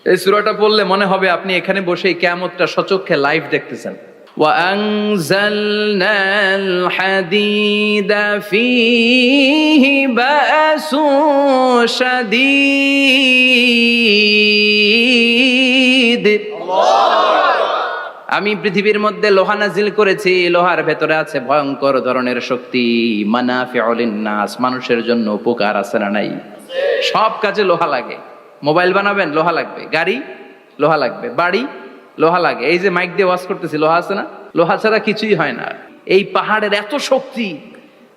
এই সূরাটা পড়লে মনে হবে আপনি এখানে বসেই কিয়ামতটা সচক্ষে লাইভ দেখতেছেন। وأنزلنا الحديد فيه بأس شديد আমি পৃথিবীর মধ্যে লোহা নাজিল করেছি, লোহার ভেতরে আছে ভয়ঙ্কর ধরনের শক্তি। মানাফিউল লিন্নাস, মানুষের জন্য উপকার আছে না নাই? সব কাজে লোহা লাগে। মোবাইল বানাবেন, লোহা লাগবে। গাড়ি, লোহা লাগবে। বাড়ি, লোহা লাগে। এই যে মাইক দিয়ে ওয়াজ করতেছি, লোহা আছে না? লোহা ছাড়া কিছুই হয় না। এই পাহাড়ের এত শক্তি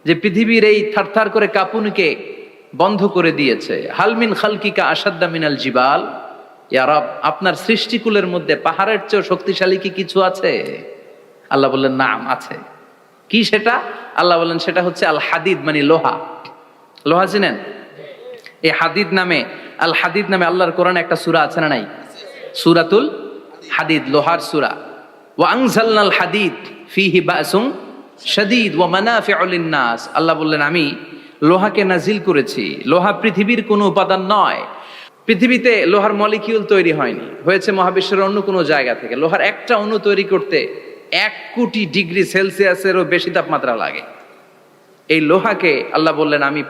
যে পৃথিবীর এই থারথার করে কাঁপুনিকে বন্ধ করে দিয়েছে। হালমিন খালকিকা আসাদ্দা মিনাল জিবাল, ইয়া রব, আপনার সৃষ্টিকুলের মধ্যে পাহাড়ের চেয়ে শক্তিশালী কি কিছু আছে? আল্লাহ বললেন নাম আছে। কি সেটা? আল্লাহ বললেন সেটা হচ্ছে আল হাদিদ, মানে লোহা। লোহা চিনেন? এই হাদিদ নামে, আল হাদিদ নামে আল্লাহর কোরআনে একটা সূরা আছে না নাই? সূরাতুল হাদিদ, লোহার সূরা। ওয়া আনজালনাল হাদিদ ফীহি বাসুন শাদীদ ওয়া মানাফিউল লিন্নাস। আল্লাহ বললেন আমি লোহাকে নাজিল করেছি। লোহা পৃথিবীর কোনো উপাদান নয়। পৃথিবীতে লোহার মলিকিউল তৈরি হয়নি, হয়েছে মহাবিশ্বের অন্য কোনো জায়গা থেকে। লোহার একটা অণু তৈরি করতে 1 কোটি ডিগ্রি সেলসিয়াসেরও বেশি তাপমাত্রা লাগে। এই লোহাকে আল্লাহ বললেন আমি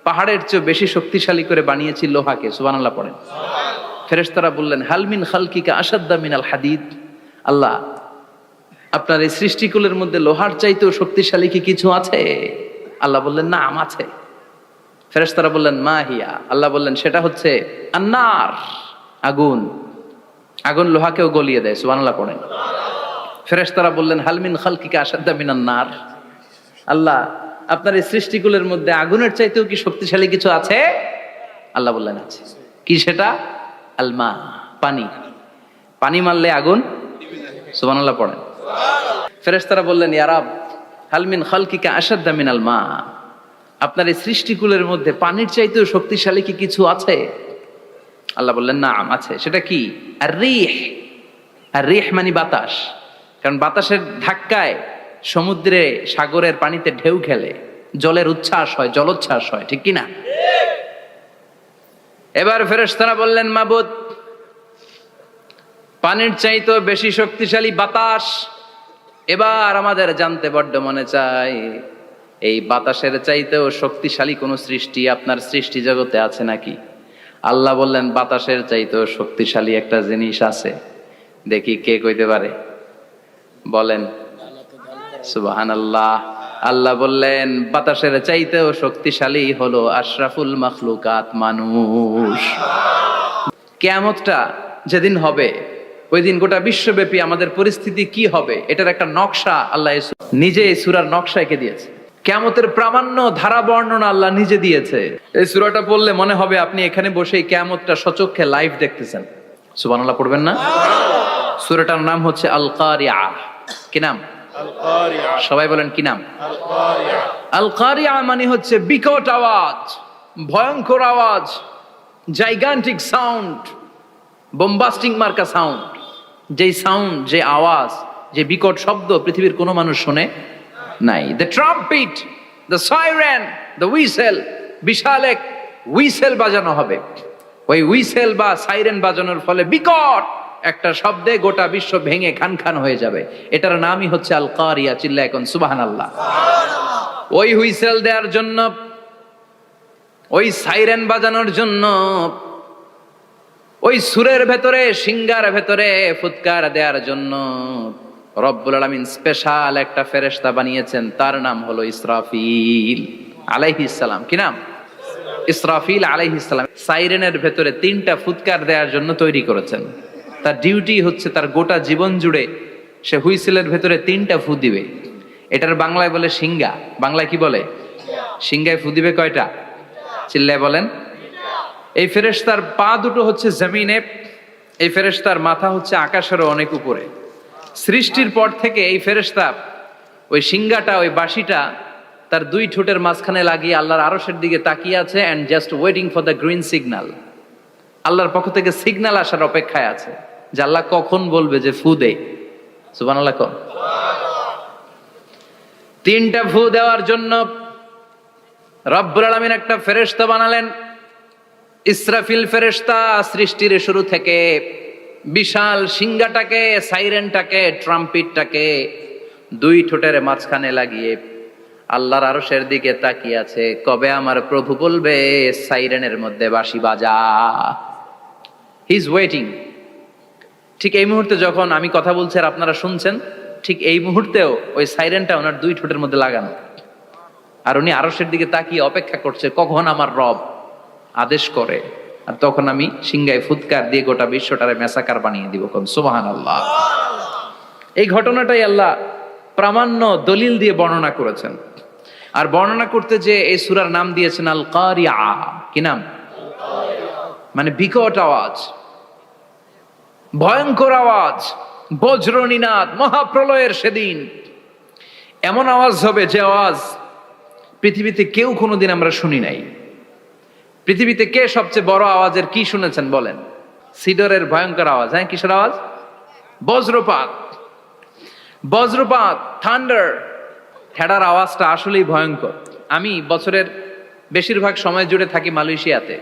পাহাড়ের চেয়ে বেশি শক্তিশালী করে বানিয়েছি লোহাকে। সুবহানাল্লাহ পড়েন। ফেরেশতারা বললেন হালমিন খালকিকা আসাদ্দা মিনাল হাদিদ। আল্লাহ, আপনার এই সৃষ্টিকুলের মধ্যে লোহার চাইতেও শক্তিশালী কি কিছু আছে? আল্লাহ বললেন নাম আছে। ফেরেশতারা বললেন মা হিয়া। আল্লাহ বললেন সেটা হচ্ছে আন্নার, আগুন। আগুন লোহাকেও গলিয়ে দেয়। সুবহানাল্লাহ পড়েন। ফেরেশতারা বললেন হালমিন খালকিকা আসাদ্দা মিনান নার। আল্লাহ, আপনার এই সৃষ্টিকুলের মধ্যে আগুনের চাইতেও কি শক্তিশালী কিছু আছে? আল্লাহ বললেন আছে। কি সেটা? আলমা, পানি। পানি মারলে আগুন। সুবহানাল্লাহ পড়েন। ফেরেশতারা বললেন ইয়া রব, হালমিন খালকিকা আসাদ্দা মিনাল মা, আপনার এই সৃষ্টিকুলের মধ্যে পানির চাইতেও শক্তিশালী কি কিছু আছে? আল্লাহ বললেন নাম আছে। সেটা কি? আর রিহ। আর রিহ মানে বাতাস। কারণ বাতাসের ধাক্কায় সমুদ্রে, সাগরের পানিতে ঢেউ খেলে, জলের উচ্ছ্বাস হয়, জলোচ্ছ্বাস হয়, ঠিক কি না? এবার ফেরেশতারা বললেন মাবুদ, পানির চাইতেও বেশি শক্তিশালী বাতাস। এবার আমাদের জানতে বড্ড মনে চায়, এই বাতাসের চাইতেও শক্তিশালী কোন সৃষ্টি আপনার সৃষ্টি জগতে আছে নাকি? আল্লাহ বললেন বাতাসের চাইতেও শক্তিশালী একটা জিনিস আছে। দেখি কে কইতে পারে, বলেন। সুবহানাল্লাহ। আল্লাহ বললেন বাতাসের চাইতেও শক্তিশালী হলো আশরাফুল মাখলুকাত, মানুষ। কিয়ামতটা যেদিন হবে, ওই দিন গোটা বিশ্বব্যাপী আমাদের পরিস্থিতি কি হবে এটার একটা নকশা আল্লাহ নিজে এই সূরার নকশা এঁকে দিয়েছে। কিয়ামতের প্রামাণ্য ধারা বর্ণনা আল্লাহ নিজে দিয়েছে। এই সূরাটা পড়লে মনে হবে আপনি এখানে বসেই কিয়ামতটা সচক্ষে লাইভ দেখতেছেন। সুবহানাল্লাহ পড়বেন না? সূরাটার নাম হচ্ছে আল কারিয়া। কি নাম? আল কারিয়া। সবাই বলেন কি নাম? আল কারিয়া। আল কারিয়া মানে হচ্ছে বিকট আওয়াজ, ভয়ঙ্কর আওয়াজ, জাইগান্টিক সাউন্ড, বোম্বাস্টিং মার্কা সাউন্ড। যেই সাউন্ড, যে আওয়াজ, যে বিকট শব্দ পৃথিবীর কোনো মানুষ শুনে নাই। The trumpet, the siren, the whistle, বিশাল এক হুইসেল বাজানো হবে। ওই হুইসেল বা সাইরেন বাজানোর ফলে বিকট একটা শব্দে গোটা বিশ্ব ভেঙে খান খান হয়ে যাবে। এটার নামই হচ্ছে আল কারিয়া। চিল্লায় এখন সুবহানাল্লাহ। ওই হুইসেল দেওয়ার জন্য, ওই সাইরেন বাজানোর জন্য, ওই সুরের ভেতরে, সিঙ্গার ভেতরে ফুৎকার দেওয়ার জন্য রব্বুল আলামিন স্পেশাল একটা ফেরেশতা বানিয়েছেন। তার নাম হলো ইসরাফিল আলাইহিস সালাম। কি নাম? ইসরাফিল আলাইহিস সালাম। সাইরেনের ভেতরে 3টা ফুৎকার দেওয়ার জন্য তৈরি করেছেন। তার ডিউটি হচ্ছে তার গোটা জীবন জুড়ে সে হুইসেলের ভেতরে 3টা ফু দিবে। এটার বাংলায় বলে সিঙ্গা। বাংলায় কি বলে? সিঙ্গায় ফু দিবে কয়টা? চিল্লায় বলেন। এই ফেরেশতার পা দুটো হচ্ছে জমিনে, এই ফেরেশতার মাথা হচ্ছে আকাশেরও অনেক উপরে। সৃষ্টির পর থেকে এই ফেরেশতা ওই সিঙ্গাটা, ওই বাঁশিটা তার 2 ঠোঁটের মাঝখানে লাগিয়ে আল্লাহর আরশের দিকে তাকিয়ে আছে, and just waiting for the green signal. আল্লাহর পক্ষ থেকে সিগন্যাল আসার অপেক্ষায় আছে যে আল্লাহ কখন বলবে যে ফু দে। সুবহানাল্লাহ। 3টা ফু দেওয়ার জন্য রব্বুল আলামিন একটা ফেরেশতা বানালেন। ইসরাফিল ফেরেশতা সৃষ্টির শুরু থেকে বিশাল সিংহাটাকে, সাইরেনটাকে, ট্রাম্পিটটাকে দুই ঠোঁটের মাঝখানে লাগিয়ে আল্লাহর আরশের দিকে তাকিয়ে আছে, কবে আমার প্রভু বলবে সাইরেনের মধ্যে বাঁশি বাজা। He is waiting. ঠিক এই মুহূর্তে যখন আমি কথা বলছি আর আপনারা শুনছেন, ঠিক এই মুহূর্তেও ওই সাইরেনটা ওনার দুই ঠোঁটের মধ্যে লাগানো, আর উনি আরশের দিকে তাকিয়ে অপেক্ষা করছে কখন আমার রব আদেশ করে, আর তখন আমি সিংহায় ফুৎকার দিয়ে গোটা বিশ্বটারে মেসাকার বানিয়ে দিব। সুবহানাল্লাহ। এই ঘটনাটাই আল্লাহ প্রামাণ্য দলিল দিয়ে বর্ণনা করেছেন। আর বর্ণনা করতে যে এই সূরার নাম দিয়েছেন আল কারিয়া। কি নাম? মানে বিকট আওয়াজ, ভয়ঙ্কর আওয়াজ, বজ্রনিনাদ, মহাপ্রলয়ের সেদিন এমন আওয়াজ হবে যে আওয়াজ পৃথিবীতে কেউ কোনোদিন আমরা শুনি নাই। পৃথিবীতে কে সবচেয়ে বড় আওয়াজের কি শুনেছেন বলেন? সিডরের ভয়ঙ্কর আওয়াজ। হ্যাঁ, কিসের আওয়াজ? বজ্রপাত। বজ্রপাত, থান্ডার, ঠেডার আওয়াজটা আসলেই ভয়ঙ্কর। আমি বছরের বেশিরভাগ সময় জুড়ে থাকি মালয়েশিয়াতে।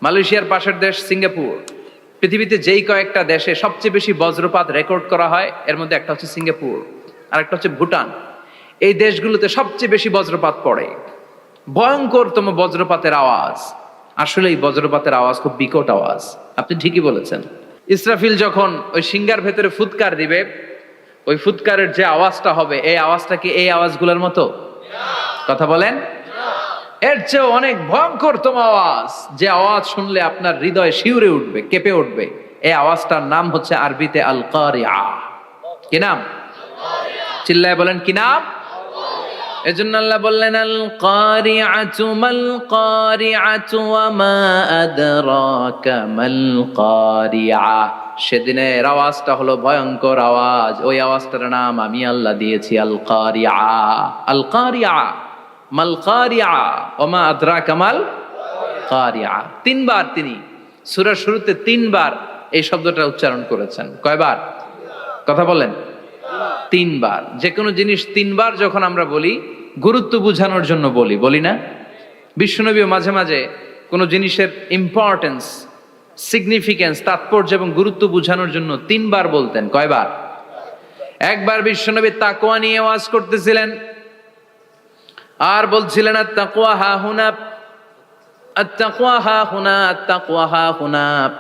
মালয়েশিয়ার পাশের দেশ সিঙ্গাপুর। পৃথিবীতে যেই কয়েকটা দেশে সবচেয়ে বেশি বজ্রপাত রেকর্ড করা হয় এর মধ্যে একটা হচ্ছে সিঙ্গাপুর, আর একটা হচ্ছে ভুটান। এই দেশগুলোতে সবচেয়ে বেশি বজ্রপাত পড়ে। ভয়ঙ্করতম বজ্রপাতের আওয়াজ। আসলে এই বজ্রপাতের আওয়াজ খুব বিকট আওয়াজ। আপনি ঠিকই বলেছেন। ইসরাফিল যখন ওই সিংহার ভেতরে ফুৎকার দিবে, ওই ফুৎকারের যে আওয়াজটা হবে, এই আওয়াজটা কি এই আওয়াজগুলোর মতো? কথা বলেন। এর চেয়ে অনেক ভয়ঙ্করতম আওয়াজ, যে আওয়াজ শুনলে আপনার হৃদয় শিউরে উঠবে, কেঁপে উঠবে। এই আওয়াজটার নাম হচ্ছে আরবিতে আল কারিয়া। কি নাম? চিল্লায় বলেন, কি নাম? এজন্য আল্লাহ বললেন আল কারিআতু মাল কারিআতু ওয়া মা আদরাকা মাল কারিআ। সেদিনের আওয়াজটা হলো ভয়ঙ্কর আওয়াজ। ওই আওয়াজটার নাম আমি আল্লাহ দিয়েছি আল কারিআ। আল কারিআ মাল কারিআ ওয়া মা আদরাকা মাল কারিআ। তিনবার তিনি সূরার শুরুতে তিনবার এই শব্দটা উচ্চারণ করেছেন। কয়বার? কথা বলেন। তিনবার। যে কোনো জিনিস তিনবার যখন আমরা বলি, গুরুত্ব বোঝানোর জন্য বলি না? বিশ্বনবীও মাঝে মাঝে কোনো জিনিসের ইম্পর্টেন্স, সিগনিফিকেন্স, তাৎপর্য এবং গুরুত্ব বোঝানোর জন্য তিনবার বলতেন। কয়বার? একবার বিশ্বনবী তাকওয়া নিয়ে ওয়াজ করতেছিলেন আর বলছিলেন আত-তাকওয়া হা হুনা, আত-তাকওয়া হা হুনা, আত-তাকওয়া হা হুনা,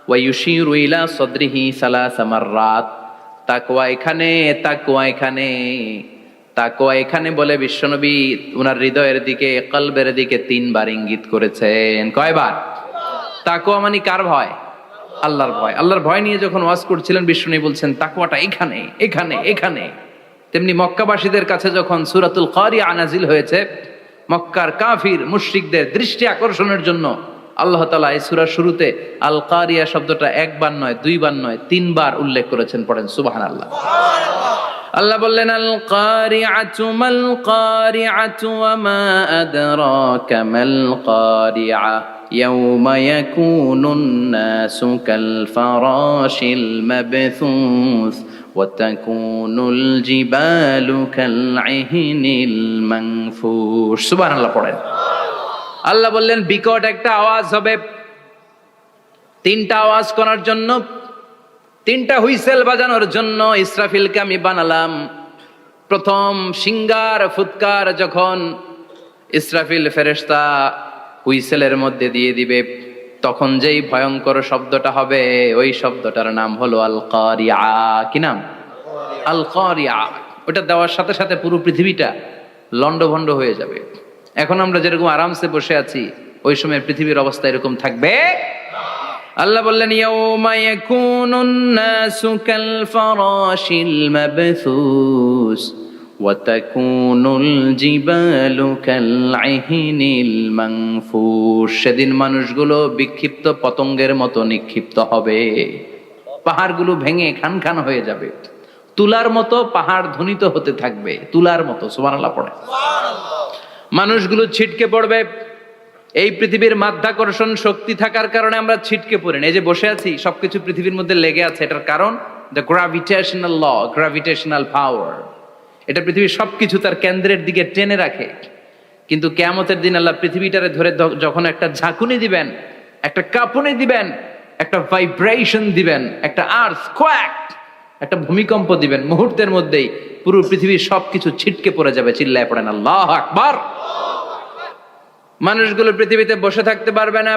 ওয়া ইউশিরু ইলা সাদরিহি সালাসা মাররাত। তাকওয়া এখানে, তাকওয়া এখানে, তাকওয়া এখানে বলে বিশ্বনবী উনার হৃদয়ের দিকে, কলবের দিকে তিনবার ইঙ্গিত করেছেন। কয়বার? তাকওয়া মানে কার ভয়? আল্লাহর ভয়। আল্লাহর ভয় নিয়ে যখন ওয়াজ করছিলেন বিশ্বনবী বলছেন তাকওয়াটা এখানে, এখানে, এখানে। তেমনি মক্কাবাসীদের কাছে যখন সূরাতুল কারিয়া নাজিল হয়েছে, মক্কার কাফির মুশরিকদের দৃষ্টি আকর্ষণের জন্য আল্লাহ তাআলা এই সূরার শুরুতে আল কারিয়া শব্দটা একবার নয়, দুইবার নয়, তিনবার উল্লেখ করেছেন। পড়েন সুবহানাল্লাহ। আল্লাহ বললেন আল কারিআতু মাল কারিআতু ওয়া মা আদরাকা মাল কারিআ ইয়াউমা ইয়াকুনুন নাসু কাল ফারাশিল মাবথুস ওয়া তাকুনুল জিবালু কাল ইহনিল মানফুশ। সুবহানাল্লাহ পড়েন। আল্লাহ বললেন বিকট একটা আওয়াজ হবে। তিনটা আওয়াজ করার জন্য, তিনটা হুইসেল বাজানোর জন্য ইসরাফিলকে আমি বানালাম। প্রথম সিংহার ফুৎকার যখন ইসরাফিল ফেরেশতা হুইসেলের মধ্যে দিয়ে দিবে, তখন যেই ভয়ঙ্কর শব্দটা হবে, ওই শব্দটার নাম হলো আল কারিয়া। কি নাম? আল কারিয়া। ওটা দেওয়ার সাথে সাথে পুরো পৃথিবীটা লন্ডভন্ড হয়ে যাবে। এখন আমরা যেরকম আরামসে বসে আছি, ওই সময় পৃথিবীর অবস্থা এরকম থাকবে। আল্লাহ বললেন ইয়াউমা ইয়াকুনুন নাসু কাল ফারাশিল মাবথুস ওয়া তাকুনুল জিবালু কাল ইহনিল মানফুশ। সেদিন মানুষগুলো বিক্ষিপ্ত পতঙ্গের মতো নিক্ষিপ্ত হবে। পাহাড়গুলো ভেঙে খান খান হয়ে যাবে। তুলার মতো পাহাড় ধ্বনিত হতে থাকবে, তুলার মতো। সুবহানাল্লাহ পড়ে। মানুষগুলো ছিটকে পড়বে। এই পৃথিবীর মাধ্যাকর্ষণ শক্তি থাকার কারণে আমরা ছিটকে পড়ি না। এই যে বসে আছি, সবকিছু পৃথিবীর মধ্যে লেগে আছে। এটার কারণ দ্য গ্র্যাভিটেশনাল ল, গ্র্যাভিটেশনাল পাওয়ার। এটা পৃথিবীর সবকিছু তার কেন্দ্রের দিকে টেনে রাখে। কিন্তু কিয়ামতের দিন আল্লাহ পৃথিবীটারে ধরে যখন একটা ঝাঁকুনি দিবেন, একটা কাঁপুনি দিবেন, একটা ভাইব্রেশন দিবেন, একটা আর্থকোয়াক, একটা ভূমিকম্প দিবেন, মুহূর্তের মধ্যেই পুরো পৃথিবীর সবকিছু ছিটকে পড়ে যাবে। চিল্লায় পড়েন আল্লাহু আকবার। মানুষগুলো পৃথিবীতে বসে থাকতে পারবে না,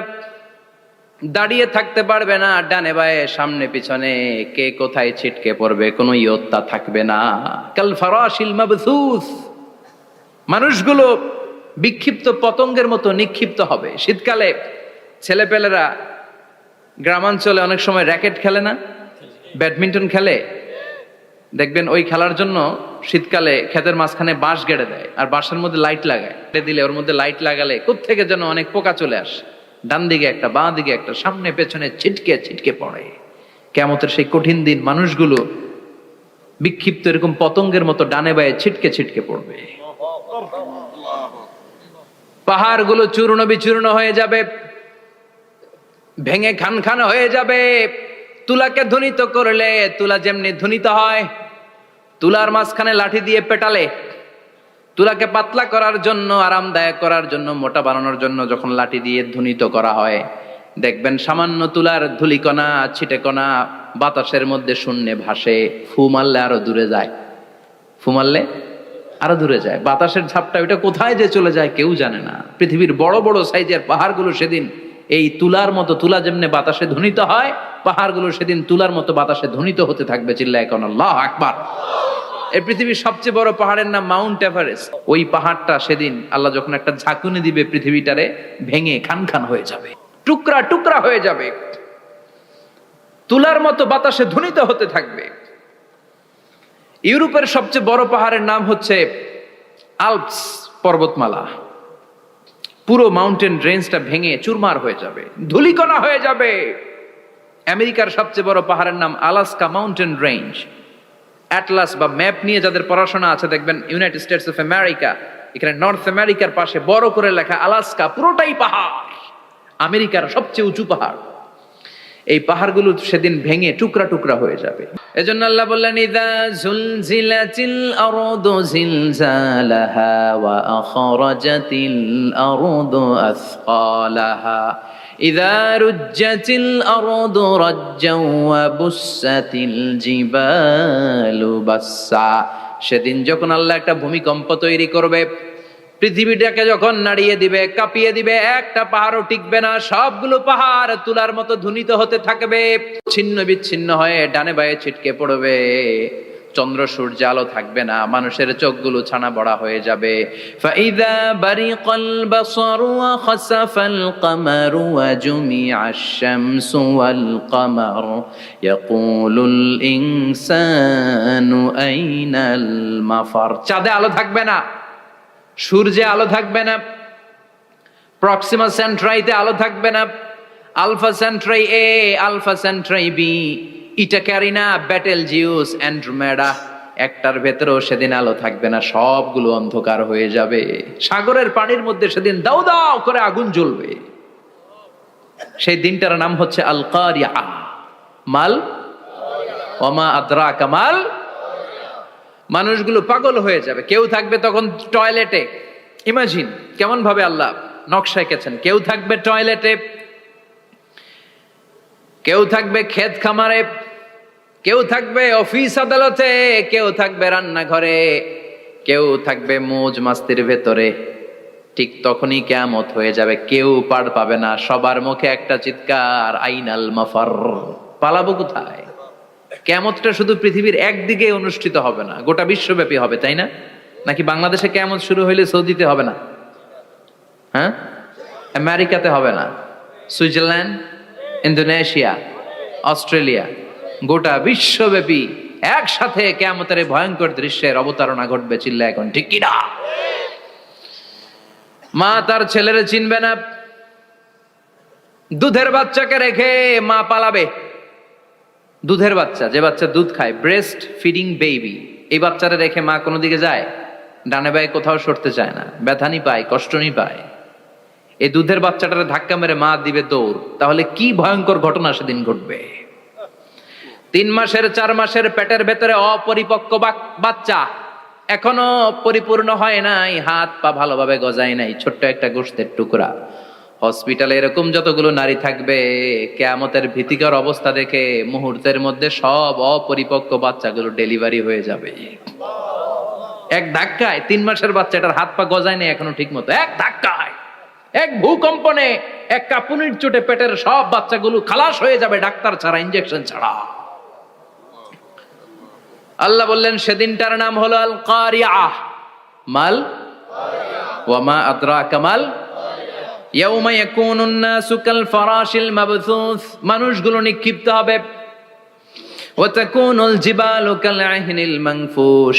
দাঁড়িয়ে থাকতে পারবে না, ডানে বায়ে সামনে পিছনে কে কোথায় ছিটকে পড়বে কোনো ইয়ত্তা থাকবে না। কাল ফারাশিল মাবসুস, মানুষগুলো বিক্ষিপ্ত পতঙ্গের মতো নিক্ষিপ্ত হবে। শীতকালে ছেলেপেলেরা গ্রামাঞ্চলে অনেক সময় র্যাকেট খেলে না, ব্যাডমিন্টন খেলে, দেখবেন ওই খেলার জন্য শীতকালে ক্ষেতের মাঝখানে বাঁশ গেড়ে দেয় আর বাঁশের মধ্যে লাইট লাগায়, দিলে ওর মধ্যে লাইট লাগালে কোত্থেকে যেন অনেক পোকা চলে আসে, ডান দিকে একটা বাঁ দিকে একটা, সামনে পেছনে ছিটকে ছিটকে পড়ে। কিয়ামতের সেই কঠিন দিন মানুষগুলো বিক্ষিপ্ত এরকম পতঙ্গের মতো ডানে বায়ে ছিটকে ছিটকে পড়বে। পাহাড়গুলো চূর্ণ বিচূর্ণ হয়ে যাবে, ভেঙে খান খান হয়ে যাবে। তুলাকে ধ্বনিত করলে তুলা যেমনি ধ্বনিত হয়, তুলার মাঝখানে লাঠি দিয়ে পেটালে, তুলাকে পাতলা করার জন্য, আরামদায়ক করার জন্য, মোটা বানানোর জন্য যখন লাঠি দিয়ে ধ্বনিত করা হয়, দেখবেন সামান্য তুলার ধুলিকণা ছিটেকণা বাতাসের মধ্যে শূন্যে ভাসে, ফু মারলে আরো দূরে যায়, ফু মারলে আরো দূরে যায়। বাতাসের ঝাপটা ওইটা কোথায় যে চলে যায় কেউ জানে না। পৃথিবীর বড় বড় সাইজের পাহাড়গুলো সেদিন এই তুলার মতো, তুলা যেমনি বাতাসে ধ্বনিত হয়, পাহাড়গুলো সেদিন তুলার মতো বাতাসে ধ্বনিত হতে থাকবে। চিল্লায় এখন আল্লাহু আকবার। এই পৃথিবীর সবচেয়ে বড় পাহাড়ের নাম মাউন্ট এভারেস্ট। ওই পাহাড়টা সেদিন আল্লাহ যখন একটা ঝাঁকুনি দিবে, পৃথিবীটারে ভেঙে খান খান হয়ে যাবে, টুকরা টুকরা হয়ে যাবে, তুলার মতো বাতাসে ধ্বনিত হতে থাকবে। ইউরোপের সবচেয়ে বড় পাহাড়ের নাম হচ্ছে আল্পস পর্বতমালা। পুরো মাউন্টেন রেঞ্জটা ভেঙে চুরমার হয়ে যাবে, ধূলিকণা হয়ে যাবে। আমেরিকার সবচেয়ে বড় পাহাড়ের নাম আলাস্কা মাউন্টেন রেঞ্জ। অ্যাটলাস বা ম্যাপ নিয়ে যাদের পড়াশোনা আছে দেখবেন ইউনাইটেড স্টেটস অফ আমেরিকা, এখানে নর্থ আমেরিকার পাশে বড় করে লেখা আলাস্কা, পুরোটাই পাহাড়, আমেরিকার সবচেয়ে উঁচু পাহাড়। এই পাহাড়গুলো সেদিন ভেঙে টুকরা টুকরা হয়ে যাবে। এজন্য আল্লাহ বললেন, ইযা জুলজিলাতিল আরদু জিলজালাহা ওয়া আখরাজাতিল আরদু আসকালাহা ইযা রুজ্জাতিল আরদু রাজ্জাও ওয়া বুসাতিল জিবালু বাসসা। সেদিন যখন আল্লাহ একটা ভূমিকম্প তৈরি করবে, পৃথিবীটাকে যখন নাড়িয়ে দিবে, কাঁপিয়ে দিবে, একটা পাহাড়ও টিকবে না, সবগুলো পাহাড় তুলার মতো ধ্বনিত হতে থাকবে, ছিন্ন বিচ্ছিন্ন হয়ে ডানে বায়ে ছিটকে পড়বে। চন্দ্র সূর্য আলো থাকবে না, মানুষের চোখগুলো ছানা বড়া হয়ে যাবে। ফাইদা বারিকাল বাসারু ওয়া খাসাফাল কামারু ওয়া জুমিআশ শামসু ওয়াল কামার ইয়াকুলুল ইনসানু আইনাল মাফার। চাঁদে আলো থাকবে না, সূর্যে আলো থাকবে না, প্রক্সিমা সেন্ট্রাইতে আলো থাকবে না, আলফা সেন্ট্রাই এ, আলফা সেন্ট্রাই বি, ইটা ক্যারিনা, ব্যাটেল জিউস, অ্যান্ড্রোমেডা, একটার ভেতরেও সেদিন আলো থাকবে না, সবগুলো অন্ধকার হয়ে যাবে। সাগরের পানির মধ্যে সেদিন দাউ দাউ করে আগুন জ্বলবে। সেই দিনটার নাম হচ্ছে আল কারিয়া। মাল ওমা আদরাকা মাল। মানুষগুলো পাগল হয়ে যাবে। কেউ থাকবে তখন টয়লেটে, ইমাজিন কেমন ভাবে আল্লাহ নকশা এঁকেছেন। কেউ থাকবে টয়লেটে, কেউ থাকবে ক্ষেত খামারে, কেউ থাকবে অফিস আদালতে, কেউ থাকবে রান্নাঘরে, কেউ থাকবে মৌজ মাস্তির ভেতরে। ঠিক তখনই কিয়ামত হয়ে যাবে, কেউ পার পাবে না, সবার মুখে একটা চিৎকার, আইনাল মাফার। পালাবো কোথায়? কিয়ামতটা শুধু পৃথিবীর একদিকে অনুষ্ঠিত হবে না, গোটা বিশ্বব্যাপী হবে, তাই না? নাকি বাংলাদেশে কিয়ামত শুরু হইলে সৌদিতে হবে না? হ্যাঁ, আমেরিকাতে হবে না, সুইজারল্যান্ড, ইন্দোনেশিয়া, অস্ট্রেলিয়া, গোটা বিশ্বব্যাপী একসাথে কিয়ামতের ভয়ঙ্কর দৃশ্যের অবতারণা ঘটবে। চিল্লা এখন ঠিক কিনা? মা তার ছেলেরে চিনবে না, দুধের বাচ্চাকে রেখে মা পালাবে। দুধের বাচ্চা, যে বাচ্চা দুধ খায়, ব্রেস্ট ফিডিং বেবি, এই বাচ্চারা রেখে মা কোনো দিকে যায়? ডানে বায়ে কোথাও সরতে চায় না, ব্যথানি পায়, কষ্টনি পায়। এই দুধের বাচ্চাটারে ধাক্কা মেরে মা দিবে দৌড়। তাহলে কি ভয়ঙ্কর ঘটনা সেদিন ঘটবে। 3 মাসের 4 মাসের পেটের ভেতরে অপরিপক্ক বাচ্চা, এখনো পরিপূর্ণ হয় নাই, হাত পা ভালোভাবে গজায় নাই, ছোট্ট একটা গোশতের টুকরা। হসপিটালে এরকম যতগুলো নারী থাকবে, কিয়ামতের ভীতিকর অবস্থা দেখে মুহূর্তের মধ্যে সব অপরিপক্ক বাচ্চাগুলো ডেলিভারি হয়ে যাবে। এক ধাক্কায় 3 মাসের বাচ্চাটার হাত পা গজায় নেই এখনো ঠিক মতো, এক ধাক্কায়, এক ভূকম্পনে, এক কাঁপুনির চোটে পেটের সব বাচ্চাগুলো খালাস হয়ে যাবে ডাক্তার ছাড়া, ইনজেকশন ছাড়া। আল্লাহ বললেন সেদিনটার নাম হলো আল কারিআহ। মাল ওয়া মা আদরাকা মাল ইয়াউমা ইয়াকুনুন নাসু কাল ফারাশিল মাবথুস, মানুষগুলো নিক্ষিপ্ত হবে। ওয়া তাকুনুল জিবালু কাল আহিনিল মানফুশ,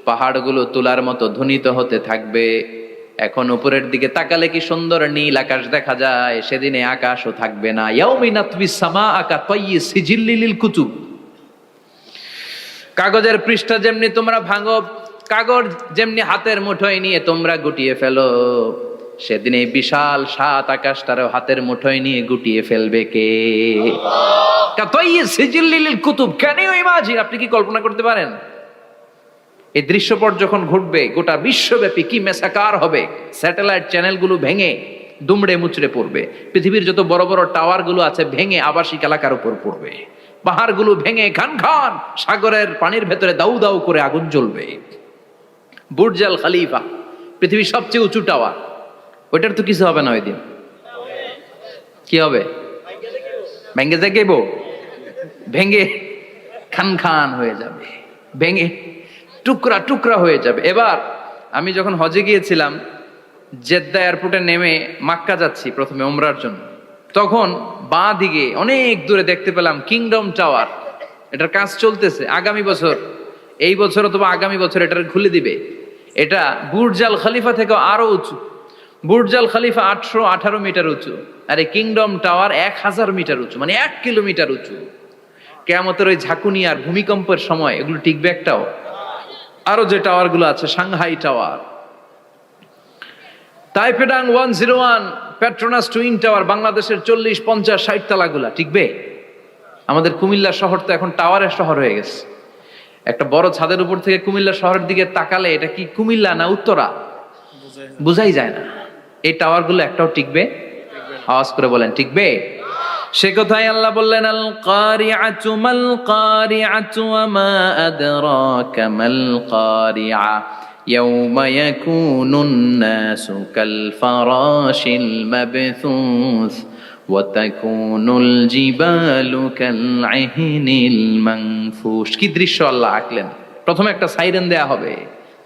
পাহাড়গুলো তুলার মতো ধ্বনিত হতে থাকবে। এখন উপরের দিকে তাকালে কি সুন্দর নীল আকাশ দেখা যায়, সেদিনে আকাশও থাকবে না। ইয়াউমিন নাতবিস সামাআ কাতায়্যি সিজিল্লিল লিল কুতুব, কাগজের পৃষ্ঠা যেমনি তোমরা ভাঙো, কাগজ যেমনি হাতের মুঠোয় নিয়ে তোমরা গুটিয়ে ফেলো, সেদিন এই বিশাল 7 আকাশটারও হাতের মুঠোয় নিয়ে গুটিয়ে ফেলবে কে? কাতায়্যি সিজিল্লিল লিল কুতুব। Can you imagine? আপনি কি কল্পনা করতে পারেন এই দৃশ্যপট যখন ঘটবে গোটা বিশ্বব্যাপী কি মেসাকার হবে? স্যাটেলাইট চ্যানেলগুলো ভেঙে দুমড়ে মুচড়ে পড়বে, পৃথিবীর যত বড় বড় টাওয়ারগুলো আছে ভেঙে আবাসিক এলাকার উপর পড়বে, পাহাড়গুলো ভেঙে খান খান সাগরের পানির ভেতরে দাউ দাউ করে আগুন জ্বলবে। বুর্জ আল খলিফা পৃথিবীর সবচেয়ে উঁচু টাওয়ার, ওইটার তো কিছু হবে না ওই দিন। কি হবে? ভেঙে যাইব, ভেঙে খান খান হয়ে যাবে, ভেঙে টুকরা টুকরা হয়ে যাবে। এবার আমি যখন হজে গিয়েছিলাম, জেদ্দা এয়ারপোর্টে নেমে মক্কা যাচ্ছি প্রথমে উমরার জন্য, তখন বাঁ দিকে অনেক দূরে দেখতে পেলাম কিংডম টাওয়ার। এটার কাজ চলতেছে, আগামী বছর, এই বছর অথবা আগামী বছর এটার খুলে দিবে। এটা বুর্জ আল খলিফা থেকে আরো উঁচু। বুর্জ আল খলিফা 818 মিটার উঁচু, আর এই কিংডম টাওয়ার 1000 মিটার উঁচু, মানে 1 কিলোমিটার উঁচু। কিয়ামতের ওই ঝাঁকুনি আর ভূমিকম্পের সময় এগুলো টিকবে একটাও? আরো যে টাওয়ার গুলো আছে, Shanghai tower, Taipei 101, Petronas twin tower, বাংলাদেশের 40, 50, 60 তালাগুলা টিকবে? আমাদের কুমিল্লা শহর তো এখন টাওয়ারের শহর হয়ে গেছে। একটা বড় ছাদের উপর থেকে কুমিল্লা শহরের দিকে তাকালে এটা কি কুমিল্লা না উত্তরা বুঝাই যায় না। এই টাওয়ার গুলো একটাও টিকবে? আওয়াজ করে বলেন টিকবে? সে কথাই আল্লাহ বললেন আল কারিআতু মাল কারিআতু ওয়া মা আদরাকা মাল কারিআ ইয়াউমা ইয়াকুনুন নাসু কাল ফারাশিল মাবথুস ওয়া তাকুনুল জিবালু কাল আহিনিল মানফুশ। কি দৃশ্য আল্লাহ আঁকলেন! প্রথমে একটা সাইরেন দেয়া হবে,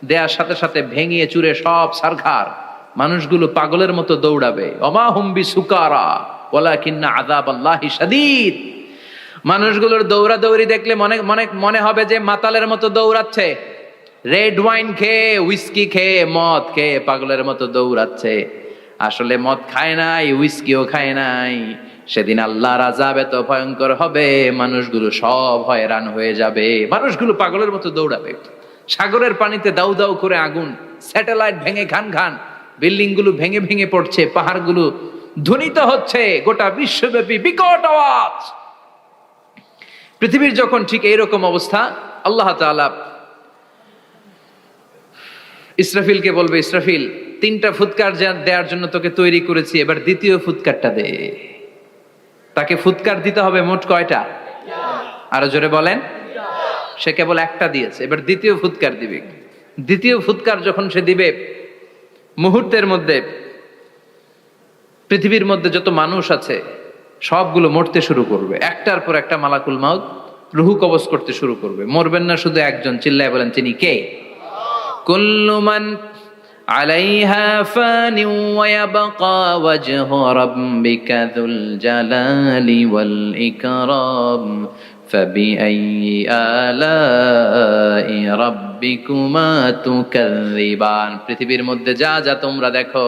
দেয়ার সাথে সাথে ভেঙে চুরে সব সারখার, মানুষগুলো পাগলের মতো দৌড়াবে। ওমা হুম বিসুকারা ওয়ালাকিন্না আযাবাল্লাহি শাদীদ। মানুষগুলোর দৌড়াদৌড়ি দেখলে মনে হবে যে মাতালের মতো দৌড়াচ্ছে, রেড ওয়াইন খেয়ে, হুইস্কি খেয়ে, মদ খেয়ে পাগলের মতো দৌড়াচ্ছে। আসলে মদ খায় নাই, হুইস্কিও খায় নাই। সেদিন আল্লাহর আযাব এত ভয়ঙ্কর হবে, মানুষগুলো সব হয়রান হয়ে যাবে, মানুষগুলো পাগলের মতো দৌড়াবে। সাগরের পানিতে দাউ দাউ করে আগুন, স্যাটেলাইট ভেঙে খান খান, বিল্ডিং গুলো ভেঙে ভেঙে পড়ছে, পাহাড়গুলো ধ্বনিত হচ্ছে, গোটা বিশ্বব্যাপী বিকট আওয়াজ। পৃথিবীর যখন ঠিক এইরকম অবস্থা, আল্লাহ তাআলা ইসরাফিলকে বলবে, ইসরাফিল 3টা ফুৎকার দেওয়ার জন্য তোকে তৈরি করেছি, এবার দ্বিতীয় ফুৎকারটা দে। তাকে ফুৎকার দিতে হবে মোট কয়টা? আরো জোরে বলেন। সে কেবল একটা দিয়েছে, এবার দ্বিতীয় ফুৎকার দিবে। দ্বিতীয় ফুৎকার যখন সে দিবে, মুহূর্তের মধ্যে পৃথিবীর মধ্যে যত মানুষ আছে সবগুলো মরতে শুরু করবে, একটার পর একটা মালাকুল মাউত রুহু কবজ করতে শুরু করবে। মরবেন না শুধু একজন, চিল্লায় বলেন তিনি কে? কুল্লু মান আলাইহা ফানি ওয়া ইয়াবকা ওয়াজহু রাব্বিকা যুল জালালি ওয়াল ইকরাম ফাবিআইয়ি আলাই রাব্বিকুমা তুকাযযিবান। পৃথিবীর মধ্যে যা যা তোমরা দেখো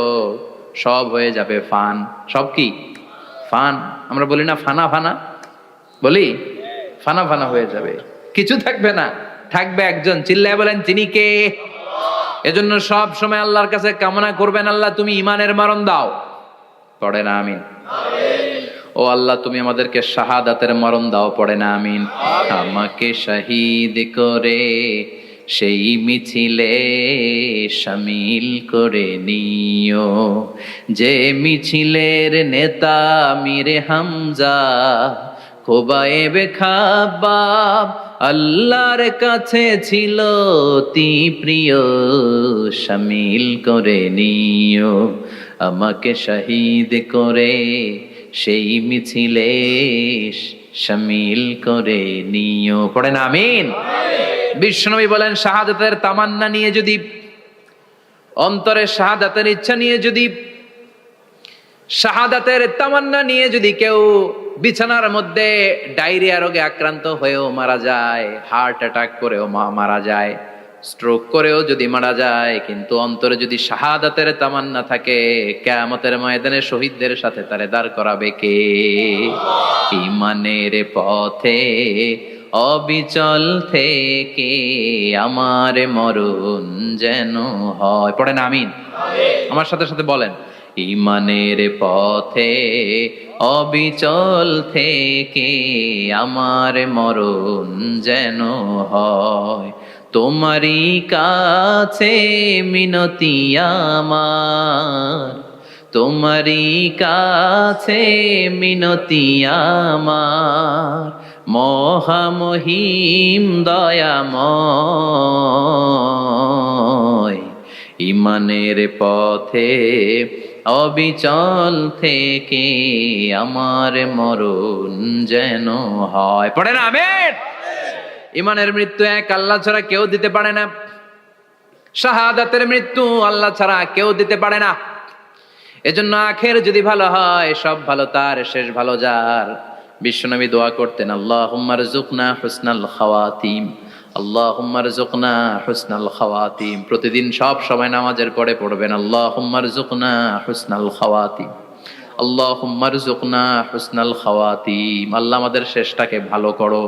সব হয়ে যাবে ফান। সব কি? ফান। আমরা বলি না ফানা ফানা, বলি ফানা ফানা হয়ে যাবে, কিছু থাকবে না, থাকবে একজন, চিল্লায় বলেন তিনি কে? এজন্য সব সময় আল্লাহর কাছে কামনা করবেন, আল্লাহ তুমি ঈমানের মরণ দাও। পড়ে না আমিন? ও আল্লাহ তুমি আমাদেরকে শাহাদাতের মরণ দাও। পড়ে না আমিন? আমাকে শহীদ করে সেই মিছিলে শামিল করে নিও। যে মিছিলের নেতা মীরে হামজা, খোবায়েবে খাব্বাব আল্লাহর কাছে ছিল অতি প্রিয়, শামিল করে নিও। আমাকে শহীদ করে সেই মিছিলে শামিল করে নিও। পড়েন আমিন। বিশ্বনবী বলেন, শাহাদাতের তামান্না নিয়ে যদি, অন্তরে শাহাদাতের ইচ্ছা নিয়ে যদি, শাহাদাতের তামান্না নিয়ে যদি কেউ বিছানার মধ্যে ডায়রিয়া রোগে আক্রান্ত হয়েও মারা যায়, হার্ট অ্যাটাক করেও মারা যায়, স্ট্রোক করেও যদি মারা যায়, কিন্তু অন্তরে যদি শাহাদাতের তামান্না থাকে, কিয়ামতের ময়দানে শহীদদের সাথে তারে দাঁড় করাবে কে? ঈমানের পথে অবিচল থেকে আমার মরণ যেন হয়। পড়েন আমিন। আমার সাথে সাথে বলেন, ঈমানের পথে অবিচল থেকে আমার মরণ যেন হয়। তোমারই কাছে মিনতি আমার, তোমারই কাছে মিনতি আমার, মহামহিম দয়াময়। ঈমানের পথে অবিচল থেকে আমার মরণ যেন হয়। পড়েন আমিন। ঈমানের মৃত্যু এক আল্লাহ ছাড়া কেউ দিতে পারে না। শাহাদাতের মৃত্যু আল্লাহ ছাড়া কেউ দিতে পারে না। এজন্য আখের যদি ভালো হয়, সব ভালো তার, শেষ ভালো যার। বিশ্বনবী দোয়া করতেন, আল্লাহুম্মা রযুকনা হুসনাল খাওয়াতিম, আল্লাহুম্মা রযুকনা হুসনাল খাওয়াতিম। প্রতিদিন সব সময় নামাজের পরে পড়বেন, আল্লাহুম্মা রযুকনা হুসনাল খাওয়াতিম, আল্লাহুম্মা রযুকনা হুসনাল খাওয়াতিম। আল্লাহ আমাদের শেষটাকে ভালো করো,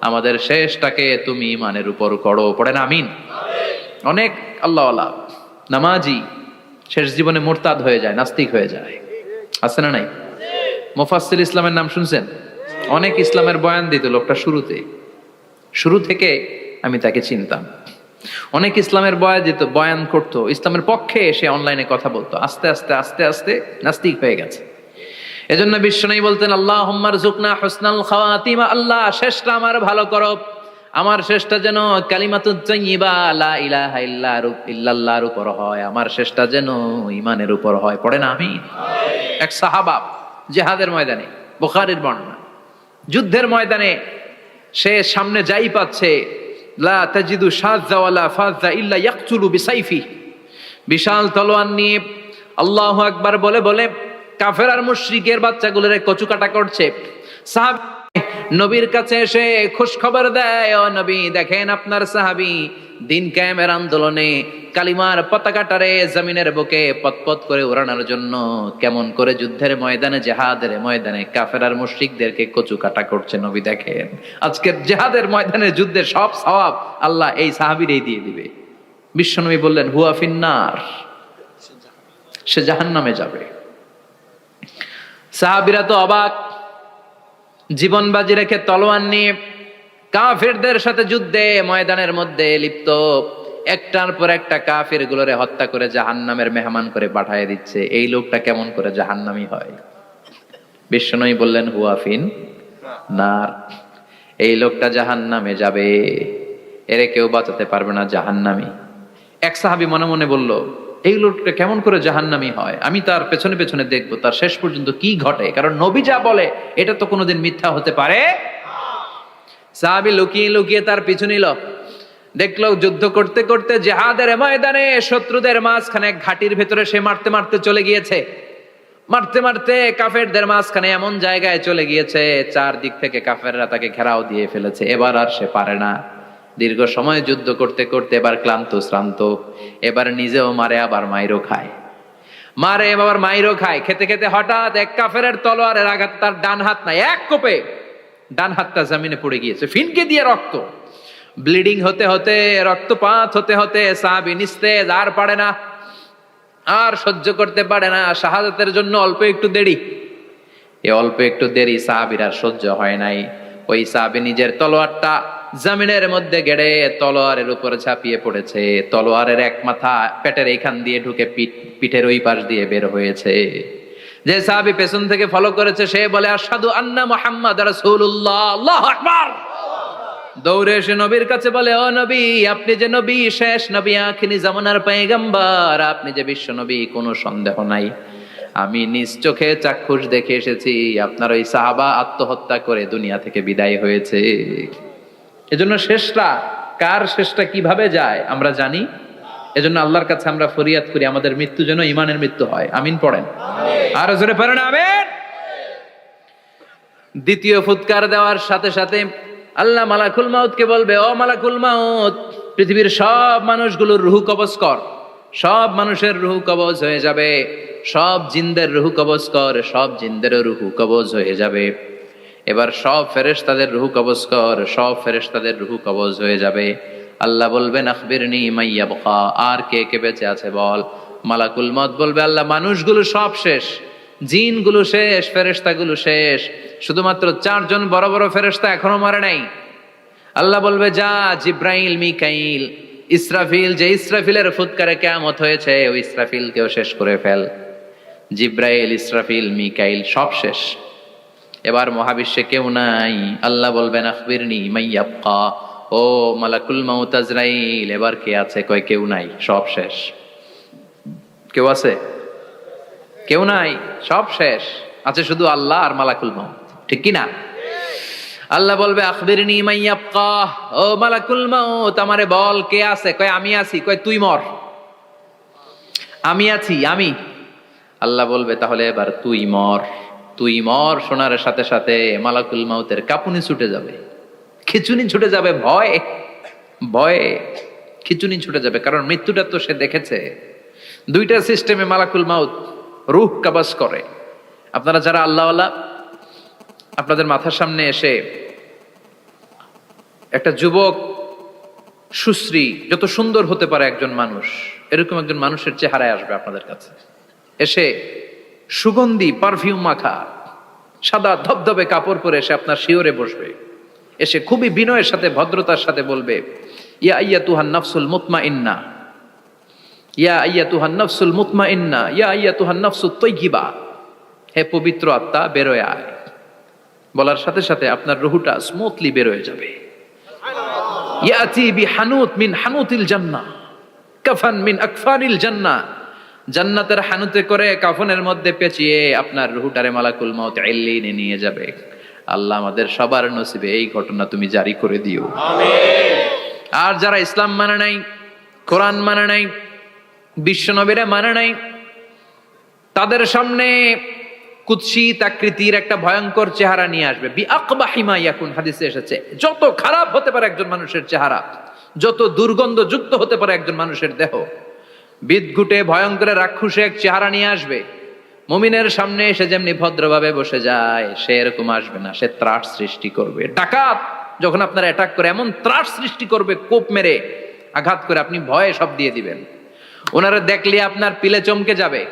আমাদের শেষটাকে তুমি ঈমানের উপর করো। পড়েন আমিন। অনেক আল্লাহওয়ালা নামাজি শেষ জীবনে মুরতাদ হয়ে যায়, নাস্তিক হয়ে যায়, আছে না নাই? মুফাসসির ইসলামের নাম শুনছেন? অনেক ইসলামের বয়ান দিত লোকটা শুরু থেকে আমি তাকে চিনতাম। অনেক ইসলামের বয়ান করতো, ইসলামের পক্ষে সে অনলাইনে কথা বলতো। আস্তে আস্তে আস্তে আস্তে নাস্তিক হয়ে গেছে। এজন্য বিশ্বনবী বলতেন, আল্লাহুম্মা রযুকনা হুসনাল খাওয়াতিম, আল্লাহ শেষটা আমার ভালো করো, আমার শেষটা যেন কালিমাতুত তাইয়্যিবা লা ইলাহা ইল্লাল্লাহর উপর হয়, আমার শেষটা যেন ঈমানের উপর হয়। পড়েন আমিন। এক সাহাবা জিহাদের ময়দানে, বুখারীর বর্ণনা, যুদ্ধের ময়দানে সে সামনে যাই পাচ্ছে, লা তাজিদু শাযযা ওয়ালা ফাযযা ইল্লা ইয়াকতুলু বিসাইফি, বিশাল তলোয়ার নিয়ে আল্লাহু আকবার বলে বলে কাফের আর মুশরিকের বাচ্চাগুলোরে কচুকাটা করছে। সাহাবী নবীর কাছে এসে খুশ খবর দেয়, ও নবী দেখেন আপনার সাহাবী দিন কায়েমের আন্দোলনে কালিমার পতাকাটারে জমিনের বুকে পতপত করে উড়ানোর জন্য কেমন করে যুদ্ধের ময়দানে, জিহাদের ময়দানে কাফের আর মুশরিকদেরকে কচুকাটা করছে। নবী দেখেন আজকের জিহাদের ময়দানে যুদ্ধের সব সওয়াব আল্লাহ এই সাহাবীরই দিয়ে দিবে। বিশ্বনবী বললেন, হুয়া ফিন্নার, সে জাহান্নামে যাবে। সাহাবীরা তো অবাক, জীবন বাজি রেখে তলোয়ার নিয়ে কাফেরদের সাথে যুদ্ধে ময়দানের মধ্যে লিপ্ত, একটার পর একটা কাফের গুলোরে হত্যা করে জাহান্নামের মেহমান করে পাঠিয়ে দিচ্ছে। এই লোকটা কেমন করে জাহান্নামী হয়? বিশ্বনবী বললেন, হুয়া ফিন নার, এই লোকটা জাহান্নামে যাবে, এরে কেউ বাঁচাতে পারবে না, জাহান্নামী। এক সাহাবী মনে মনে বলল, এই লোকটা কেমন করে জাহান্নামী হয়, আমি তার পেছনে পেছনে দেখবো তার শেষ পর্যন্ত কি ঘটে, কারণ নবী যা বলে এটা তো কোনোদিন মিথ্যা হতে পারে। সাহাবী লুকিয়ে লুকিয়ে তার পিছু নিল। দেখলো যুদ্ধ করতে করতে জিহাদের ময়দানে শত্রুদের মাঝখানে ঘাটির ভেতরে সে মারতে মারতে চলে গিয়েছে। মারতে মারতে কাফেরদের মাঝখানে এমন জায়গায় চলে গিয়েছে, চারদিক থেকে কাফেররা তাকে ঘেরাও দিয়ে ফেলেছে। এবার আর সে পারে না। দীর্ঘ সময় যুদ্ধ করতে করতে এবার ক্লান্ত শ্রান্ত, এবার নিজেও মারে আবার মাইরও খায়, মারে আবার মাইরও খায়। খেতে খেতে হঠাৎ এক কাফেরের তলোয়ারের আঘাত তার ডান হাত নাই, এক কোপে ডান হাতটা জমিনে পড়ে গিয়েছে, ফিনকে দিয়ে রক্ত, ব্লিডিং হতে হতে, রক্তপাত হতে হতে সাহাবী নিস্তেজ, আর পারে না, আর সহ্য করতে পারে না। শাহাদাতের জন্য অল্প একটু দেরি, এই অল্প একটু দেরি সাহাবীর আর সহ্য হয় নাই। ওই সাহাবী নিজের তলোয়ারটা জমিনের মধ্যে গেড়ে তলোয়ারের উপর ঝাঁপিয়ে পড়েছে। তলোয়ারের এক মাথা পেটের এইখান দিয়ে ঢুকে পিঠের ওই পাশ দিয়ে বের হয়েছে। যে সাহাবী পেছন থেকে ফলো করেছে সে বলে আশহাদু আন্না মুহাম্মাদ রাসূলুল্লাহ, আল্লাহু আকবার। দৌড়ে এসে নবীর কাছে বলে, ও নবী, আপনি যে নবী, শেষ নবী, আখিরি জামানার পয়গম্বর, আপনি যে বিশ্ব নবী, কোনো সন্দেহ নাই। আমি নিজ চোখে চাক্ষুষ দেখে এসেছি আপনার ওই সাহাবা আত্মহত্যা করে দুনিয়া থেকে বিদায় হয়েছে। এজন্য শেষটা কার, শেষটা কিভাবে যায় আমরা জানি। এজন্য আল্লাহর কাছে আমরা ফরিয়াদ করি আমাদের মৃত্যু যেন ঈমানের মৃত্যু হয়। আমিন পড়েন, আর জোরে পড়েন আমিন। দ্বিতীয় ফুৎকার দেওয়ার সাথে সাথে আল্লাহ মালাকুল মাউতকে বলবে, ও মালাকুল মাউত, পৃথিবীর সব মানুষগুলোর রুহ কবজ কর। সব মানুষের রুহ কবজ হয়ে যাবে। সব জিনদের রুহ কবজ কর। সব জিনদেরও রুহ কবজ হয়ে যাবে। এবার সব ফেরেশতাদের রুহ কবজ কর। সব ফেরেশতাদের রুহ কবজ হয়ে যাবে। আল্লাহ বলবেন আখবিরনি মাইয়া বকা, আর কে কে বেঁচে আছে বল। মালাকুল মউত বলবে, আল্লাহ মানুষগুলো সব শেষ, জিনগুলো শেষ, ফেরেশতাগুলো শেষ, শুধুমাত্র 4 জন বড় বড় ফেরেশতা এখনো মরে নাই। আল্লাহ বলবে, যা জিব্রাইল, মিকাইল, ইসরাফিল, যে ইসরাফিলের ফুৎকারে কিয়ামত হয়েছে ওই ইসরাফিলকেও শেষ করে ফেল। জিব্রাইল, ইসরাফিল, মিকাইল সব শেষ। এবার মহাবিশ্বে কেউ নাই। আল্লাহ বলবেন আখবিরনি মাইয়াবকা, ও মালাকুল মাউত আজরাইল, এবার কে আছে? কয় কেউ নাই, সব শেষ। কেউ আছে? কেউ নাই, সব শেষ। আছে শুধু আল্লাহ আর মালাকুল মাউত, ঠিক কি না? আল্লাহ বলবে আখবিরনি মাইয়াবকা, ও মালাকুল মাউত আমারে বল কে আছে? কয় আমি আছি। কয় তুই মর। আমি আছি, আমি। আল্লাহ বলবে তাহলে এবার তুই মর। তুই মর শোনার সাথে সাথে মালাকুল মাউতের কাঁপুনি ছুটে যাবে, খিচুনি ছুটে যাবে, ভয় ভয়ে খিচুনি ছুটে যাবে। কারণ মৃত্যুটা তো সে দেখেছে। দুইটা সিস্টেমে মালাকুল মাউত রূহ কবজ করে। আপনারা যারা আল্লাহওয়ালা, আপনাদের মাথার সামনে এসে একটা যুবক, সুশ্রী, যত সুন্দর হতে পারে একজন মানুষ, এরকম একজন মানুষের চেহারায় আসবে আপনাদের কাছে। এসে সুগন্ধি পারফিউম মাখা সাদা ধবধবে কাপড় পরে এসে আপনার শিওরে বসবে। এসে খুবই বিনয়ের সাথে, ভদ্রতার সাথে বলবে, ইয়া আইয়াতুহান নাফসুল মুতমাইন্না, ইয়া আইয়াতুহান নাফসুল মুতমাইন্না, ইয়া আইয়াতুহান নাফসুত তাইয়্যিবা, হে পবিত্র আত্মা বেরোয় আয়। বলার সাথে সাথে আপনার রুহটা স্মুথলি বেরোয় যাবে। ইয়াতি বিহানুত মিন হানুতিল জান্নাহ, কাফান মিন আকফানিল জান্নাহ, জান্নাতের হানুতে করে কাফনের মধ্যে পেঁচিয়ে আপনার রুহটারে মালাকুল মাউত ইল্লিনে নিয়ে যাবে। আল্লাহ আমাদের সবার নসিবে এই ঘটনা তুমি জারি করে দিও, আমিন। আর যারা ইসলাম মানে নাই, কোরআন মানে নাই, বিশ্ব নবীরা মানে নাই, তাদের সামনে কুৎসিত আকৃতির একটা ভয়ঙ্কর চেহারা নিয়ে আসবে। বিআকবাহি মা ইয়াকুন, হাদিসে এসেছে যত খারাপ হতে পারে একজন মানুষের চেহারা, যত দুর্গন্ধযুক্ত হতে পারে একজন মানুষের দেহ, বিদঘুটে ভয়ঙ্কর রাক্ষসে এক চেহারা নিয়ে আসবে। মুমিনের সামনে এসে যেমনি ভদ্রভাবে বসে যায়, সে এরকম আসবে না। সে ত্রাস সৃষ্টি করবে। ডাকাত যখন আপনার অ্যাটাক করে এমন ত্রাস সৃষ্টি করবে, কোপ মেরে আঘাত করে আপনি ভয়ে সব দিয়ে দিবেন। ওনারা দেখলে আপনার পিলে চমকে যাবে।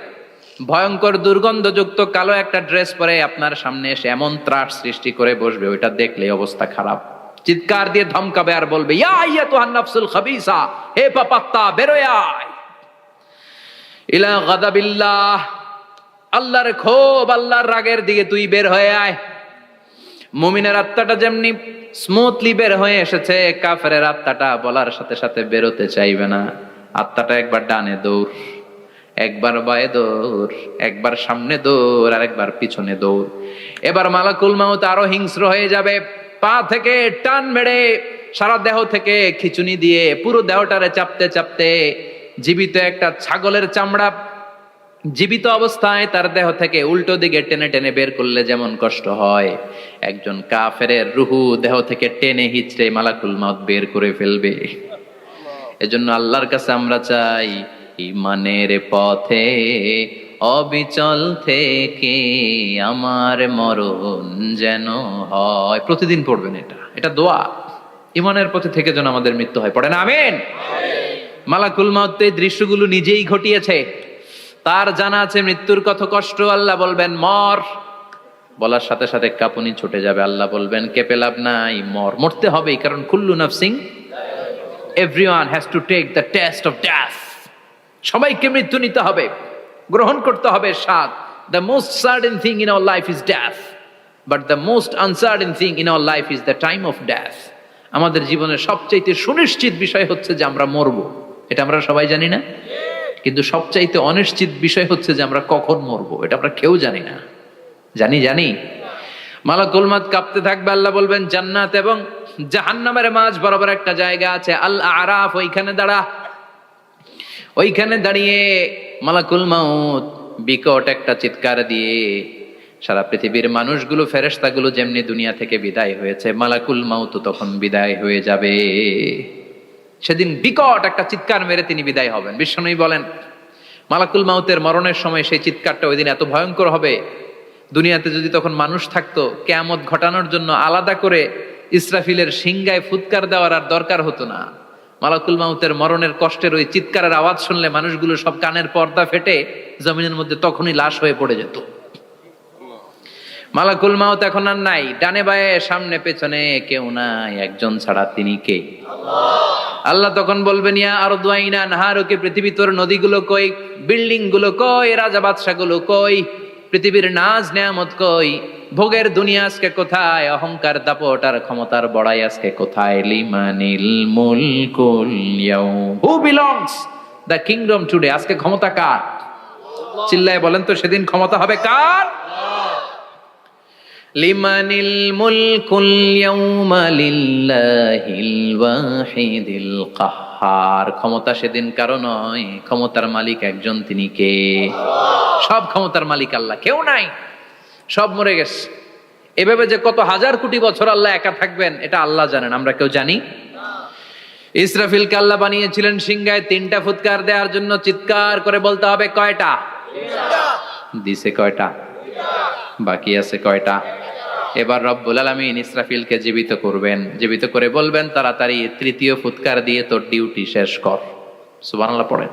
ভয়ঙ্কর দুর্গন্ধযুক্ত কালো একটা ড্রেস পরে আপনার সামনে এসে এমন ত্রাস সৃষ্টি করে বসবে, ওইটা দেখলে অবস্থা খারাপ। চিৎকার দিয়ে ধমকাবে আর বলবে, ইয়া আইয়াতুহান নাফসুল খাবিসা, হে পাপাত্তা বেরোয় আয় ইলা গাদাবিল্লাহ, আল্লাহর ক্ষোভ, আল্লাহর রাগের দিকে তুই বের হয়ে আয়। মুমিনের আত্মাটা যেমনি স্মুথলি বের হয়ে এসেছে, কাফেরের আত্মাটা বলার সাথে সাথে বেরোতে চাইবে না। আত্মাটা একবার ডানে দৌড়, একবার বায়ে দৌড়, একবার সামনে দৌড়, আর একবার পিছনে দৌড়। এবার মালাকুল মাউত আরো হিংস্র হয়ে যাবে। পা থেকে টান মেরে সারা দেহ থেকে খিচুনি দিয়ে পুরো দেহটারে চাপতে চাপতে জীবিত একটা ছাগলের চামড়া জীবিত অবস্থায় তার দেহ থেকে উল্টো দিকে টেনে টেনে বের করলে যেমন কষ্ট হয়, একজন কাফেরের রুহু দেহ থেকে টেনে হিচড়ে মালাকুল মাউত বের করে ফেলবে। এজন্য আল্লাহর কাছে আমরা চাই, ঈমানের পথে অবিচল থেকে আমার মরণ যেন হয়। প্রতিদিন পড়বেন এটা দোয়া। ঈমানের পথে থেকে যেন আমাদের মৃত্যু হয়। পড়েন আমিন। মালাকুল মাউত এই দৃশ্যগুলো নিজেই ঘটিয়েছে। তার জানা আছে মৃত্যুর কত কষ্ট। আল্লাহ বলবেন মর, বলার সাথে সাথে কাঁপুনি ছুটে যাবে। আল্লাহ বলবেন কেঁপে লাভ নাই, মরতে হবেই, কারণ কুল্লু নাফসিং, everyone has to take the test of death. সবাইকে মৃত্যু নিতে হবে, গ্রহণ করতে হবে স্বাদ। The most certain thing in our life is death, but the most uncertain thing in our life is the time of death. আমাদের জীবনের সবচাইতে সুনিশ্চিত বিষয় হচ্ছে যে আমরা মরবো, এটা আমরা সবাই জানি না? কিন্তু সবচাইতে অনিশ্চিত বিষয় হচ্ছে যে আমরা কখন মরবো, এটা আমরা কেউ জানি না। জানি মালাকুল মউত কাঁপতে থাকবে। আল্লাহ বলবেন জান্নাত এবং জাহান্নামের মাঝ বরাবর একটা জায়গা আছে, আল আরাফ, ওইখানে দাঁড়া। ওইখানে দাঁড়িয়ে মালাকুল মউত বিকট একটা চিৎকার দিয়ে সারা পৃথিবীর মানুষগুলো, ফেরেশতাগুলো যেমনি দুনিয়া থেকে বিদায় হয়েছে, মালাকুল মউত তখন বিদায় হয়ে যাবে। সেদিন বিকট একটা চিৎকার মেরে তিনি বিদায় হবেন। বিশ্বনবী বলেন মালাকুল মউতের মরণের সময় সেই চিৎকারটা ওই দিন এত ভয়ঙ্কর হবে, দুনিয়াতে যদি তখন মানুষ থাকতো, কিয়ামত ঘটানোর জন্য আলাদা করে ইসরাফিলের সিংগায় ফুৎকার দেওয়ার আর দরকার হতো না। মালাকুল মউতের মরণের কষ্টের ওই চিৎকারের আওয়াজ শুনলে মানুষগুলো সব কানের পর্দা ফেটে জমিনের মধ্যে তখনই লাশ হয়ে পড়ে যেত। মালাকুল মউত এখন আর নাই, ডানে বায়ে সামনে পেছনে কেউ নাই, একজন ছাড়া, তিনি কে? আল্লাহ তখন বলবেন ইয়া আরদু আইনা নাহারুকে, পৃথিবী তোর নদীগুলো কই, বিল্ডিং গুলো কই, রাজা বাদশা গুলো কই, পৃথিবীর নাজ নেয়ামত কই, ভোগের দুনিয়া আজকে কোথায়, অহংকার দাপট আর ক্ষমতার বড়াই আজকে কোথায়? লিমানিল মুলকুল ইয়াউম, who belongs the kingdom today, আজকে ক্ষমতা কার? চিল্লায় বলেন তো সেদিন ক্ষমতা হবে কার? লিমানিল মুলকুল ইয়াউমা লিল্লাহিল ওয়াহিদিল কাহ্হার, ক্ষমতা সেদিন কারো নয়, ক্ষমতার মালিক একজন, তিনি কে? সব ক্ষমতার মালিক আল্লাহ, কেউ নাই, সব মরে গেছে। এভাবে যে কত হাজার কোটি বছর আল্লাহ একা থাকবেন এটা আল্লাহ জানেন, আমরা কেউ জানি? ইসরাফিলকে আল্লাহ বানিয়েছিলেন সিংহায় 3টা ফুৎকার দেওয়ার জন্য, চিৎকার করে বলতে হবে কয়টা? দিছে কয়টা? বাকি আছে কয়টা? এবার রব্বুল আলামিন ইসরাফিলকে জীবিত করবেন, জীবিত করে বলবেন তাড়াতাড়ি 3য় ফুৎকার দিয়ে তোর ডিউটি শেষ কর। সুবহানাল্লাহ পড়েন।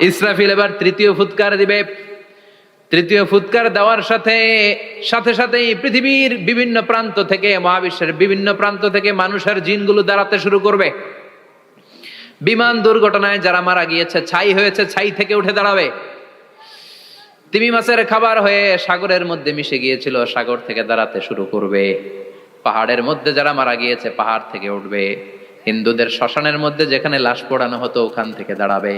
ইসরাফিল এবার 3য় ফুৎকার দিবে। 3য় ফুৎকার দেওয়ার সাথে সাথেই পৃথিবীর বিভিন্ন প্রান্ত থেকে, মহাবিশ্বের বিভিন্ন প্রান্ত থেকে মানুষের জিনগুলো দাঁড়াতে শুরু করবে। বিমান দুর্ঘটনায় যারা মারা গিয়েছে, ছাই হয়েছে, ছাই থেকে উঠে দাঁড়াবে। তিমি মাছের খাবার হয়ে সাগরের মধ্যে মিশে গিয়েছিল, সাগর থেকে দাঁড়াতে শুরু করবে। পাহাড়ের মধ্যে যারা মারা গিয়েছে, পাহাড় থেকে উঠবে। হিন্দুদের শ্মশানের মধ্যে যেখানে লাশ পোড়ানো হতো, ওখান থেকে দাঁড়াবে।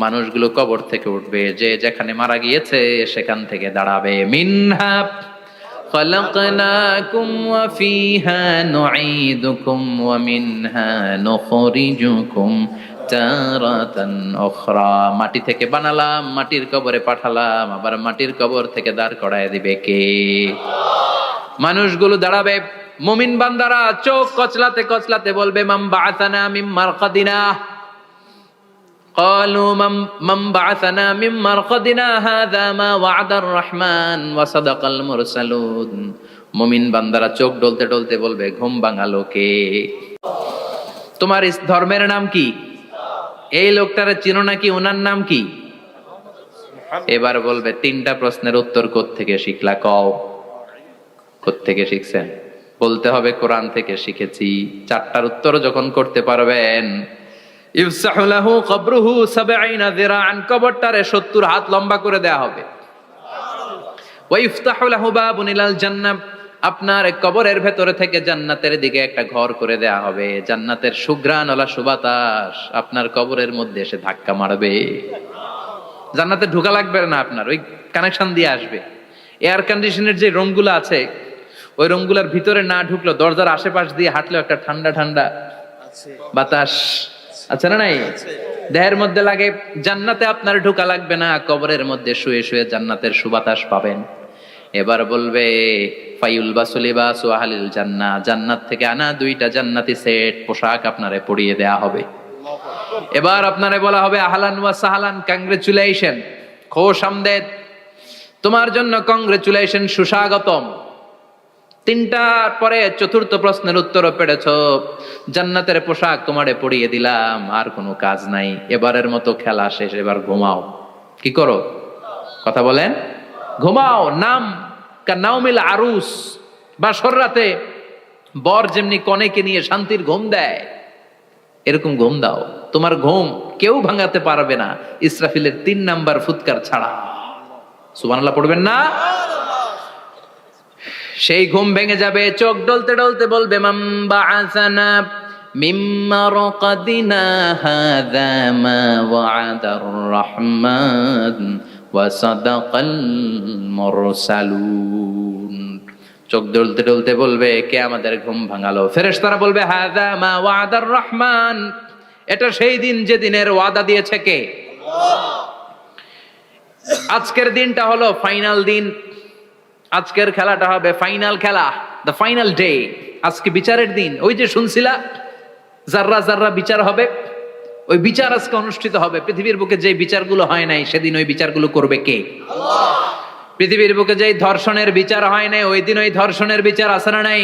মানুষগুলো কবর থেকে উঠবে, যে যেখানে মারা গিয়েছে সেখান থেকে দাঁড়াবে। মিনহা খালাকনাকুম ওয়া ফিহা নুঈদুকুম ওয়া মিনহা নুখরিজুকুম তারাতান উখরা, মাটি থেকে বানালাম, মাটির কবরে পাঠালাম, আবার মাটির কবর থেকে দাঁড় করায় দিবে কে? মানুষগুলো দাঁড়াবে। মুমিন বান্দারা চোখ কচলাতে কচলাতে বলবে মান বাআসানা মিন মারকাদিনা, ক্বালু মান বাআসানা মিন মারকাদিনা হাযা মা ওয়া'দার রহমান ওয়া সাদাকাল মুরসালুন। মুমিন বান্দারা চোখ ডলতে ডলতে বলবে ঘুম ভাঙালো কে? তোমার ধর্মের নাম কি? এই লোকটারে চিনো নাকি? ওনার নাম কি? এবার বলবে 3টা প্রশ্নের উত্তর কোত্থেকে শিখলা? কও কোত্থেকে শিখছেন? বলতে হবে কোরআন থেকে শিখেছি। 4টার উত্তর যখন করতে পারবেন, ইফসাহু লাহু কবরুহু 70 যিরাআন, কবরটারে 70 হাত লম্বা করে দেয়া হবে। ওয়া ইফতাহু লাহু বাবুন ইলাল জান্নাহ, আপনার কবরের ভেতরে থেকে জান্নাতের দিকে একটা ঘর করে দেয়া হবে। জান্নাতের সুঘ্রাণওয়ালা সুবাতাস আপনার কবরের মধ্যে এসে ধাক্কা মারবে। জান্নাতে ঢোকা লাগবে না, আপনার ওই কানেকশন দিয়ে আসবে। এয়ার কন্ডিশনের যে রুমগুলো আছে, ওই রুমগুলোর ভিতরে না ঢুকলো, দরজার আশেপাশ দিয়ে হাঁটলেও একটা ঠান্ডা ঠান্ডা বাতাস আছে না নাই? দেহের মধ্যে লাগে। জান্নাতে আপনার ঢোকা লাগবে না, কবরের মধ্যে শুয়ে শুয়ে জান্নাতের সুবাতাস পাবেন। এবার বলবে ফায়ুলবাসু লিবাসু আহলিল জান্নাহ, জান্নাত থেকে আনা 2টা জান্নাতি সেট পোশাক আপনারে পরিয়ে দেয়া হবে। এবার আপনারে বলা হবে আহলান ওয়া সাহলান, কংগ্রেচুলেশন, খোশ আমদেদ, তোমার জন্য কংগ্রেচুলেশন, সুস্বাগতম। 3টার পরে 4র্থ প্রশ্নের উত্তরও পেরেছো, জান্নাতের পোশাক তোমারে পরিয়ে দিলাম, আর কোনো কাজ নাই, এবারের মতো খেলা শেষ, এবার ঘুমাও। কি করো? কথা বলেন। ঘুমাও। নাম কানাউমিল আরুস, বাসর রাতে বর যেমনি কনেকে নিয়ে শান্তির ঘুম দেয়, এরকম ঘুম দাও। তোমার ঘুম কেউ ভাঙাতে পারবে না ইসরাফিলের 3 নাম্বার ফুৎকার ছাড়া। সুবহানাল্লাহ পড়বেন না? সেই ঘুম ভেঙে যাবে, চোখ ডলতে ডলতে বলবে মান বাআসানা মিন মারকাদিনা হাযা মা ওয়া'দার রাহমান ওয়া সাদাকাল মুরসালুন। চোখ ডলতে ডলতে বলবে কে আমাদের ঘুম ভাঙালো? ফেরেশতারা বলবে হাযা মা ওয়া'দার রাহমান, এটা সেই দিন যে দিনের ওয়াদা দিয়েছে কে? আল্লাহ। আজকের দিনটা হলো ফাইনাল দিন, আজকের খেলাটা হবে ফাইনাল খেলা, দ্য ফাইনাল ডে। আজকে বিচারের দিন। ওই যে শুনছিলা জাররা জাররা বিচার হবে, ওই বিচার আজকে অনুষ্ঠিত হবে। পৃথিবীর বুকে যে বিচারগুলো হয় নাই সেদিন ওই বিচারগুলো করবে কে? আল্লাহ। পৃথিবীর বুকে যে ধর্ষণের বিচার হয় নাই ওই দিন ওই ধর্ষণের বিচার আছে না নাই?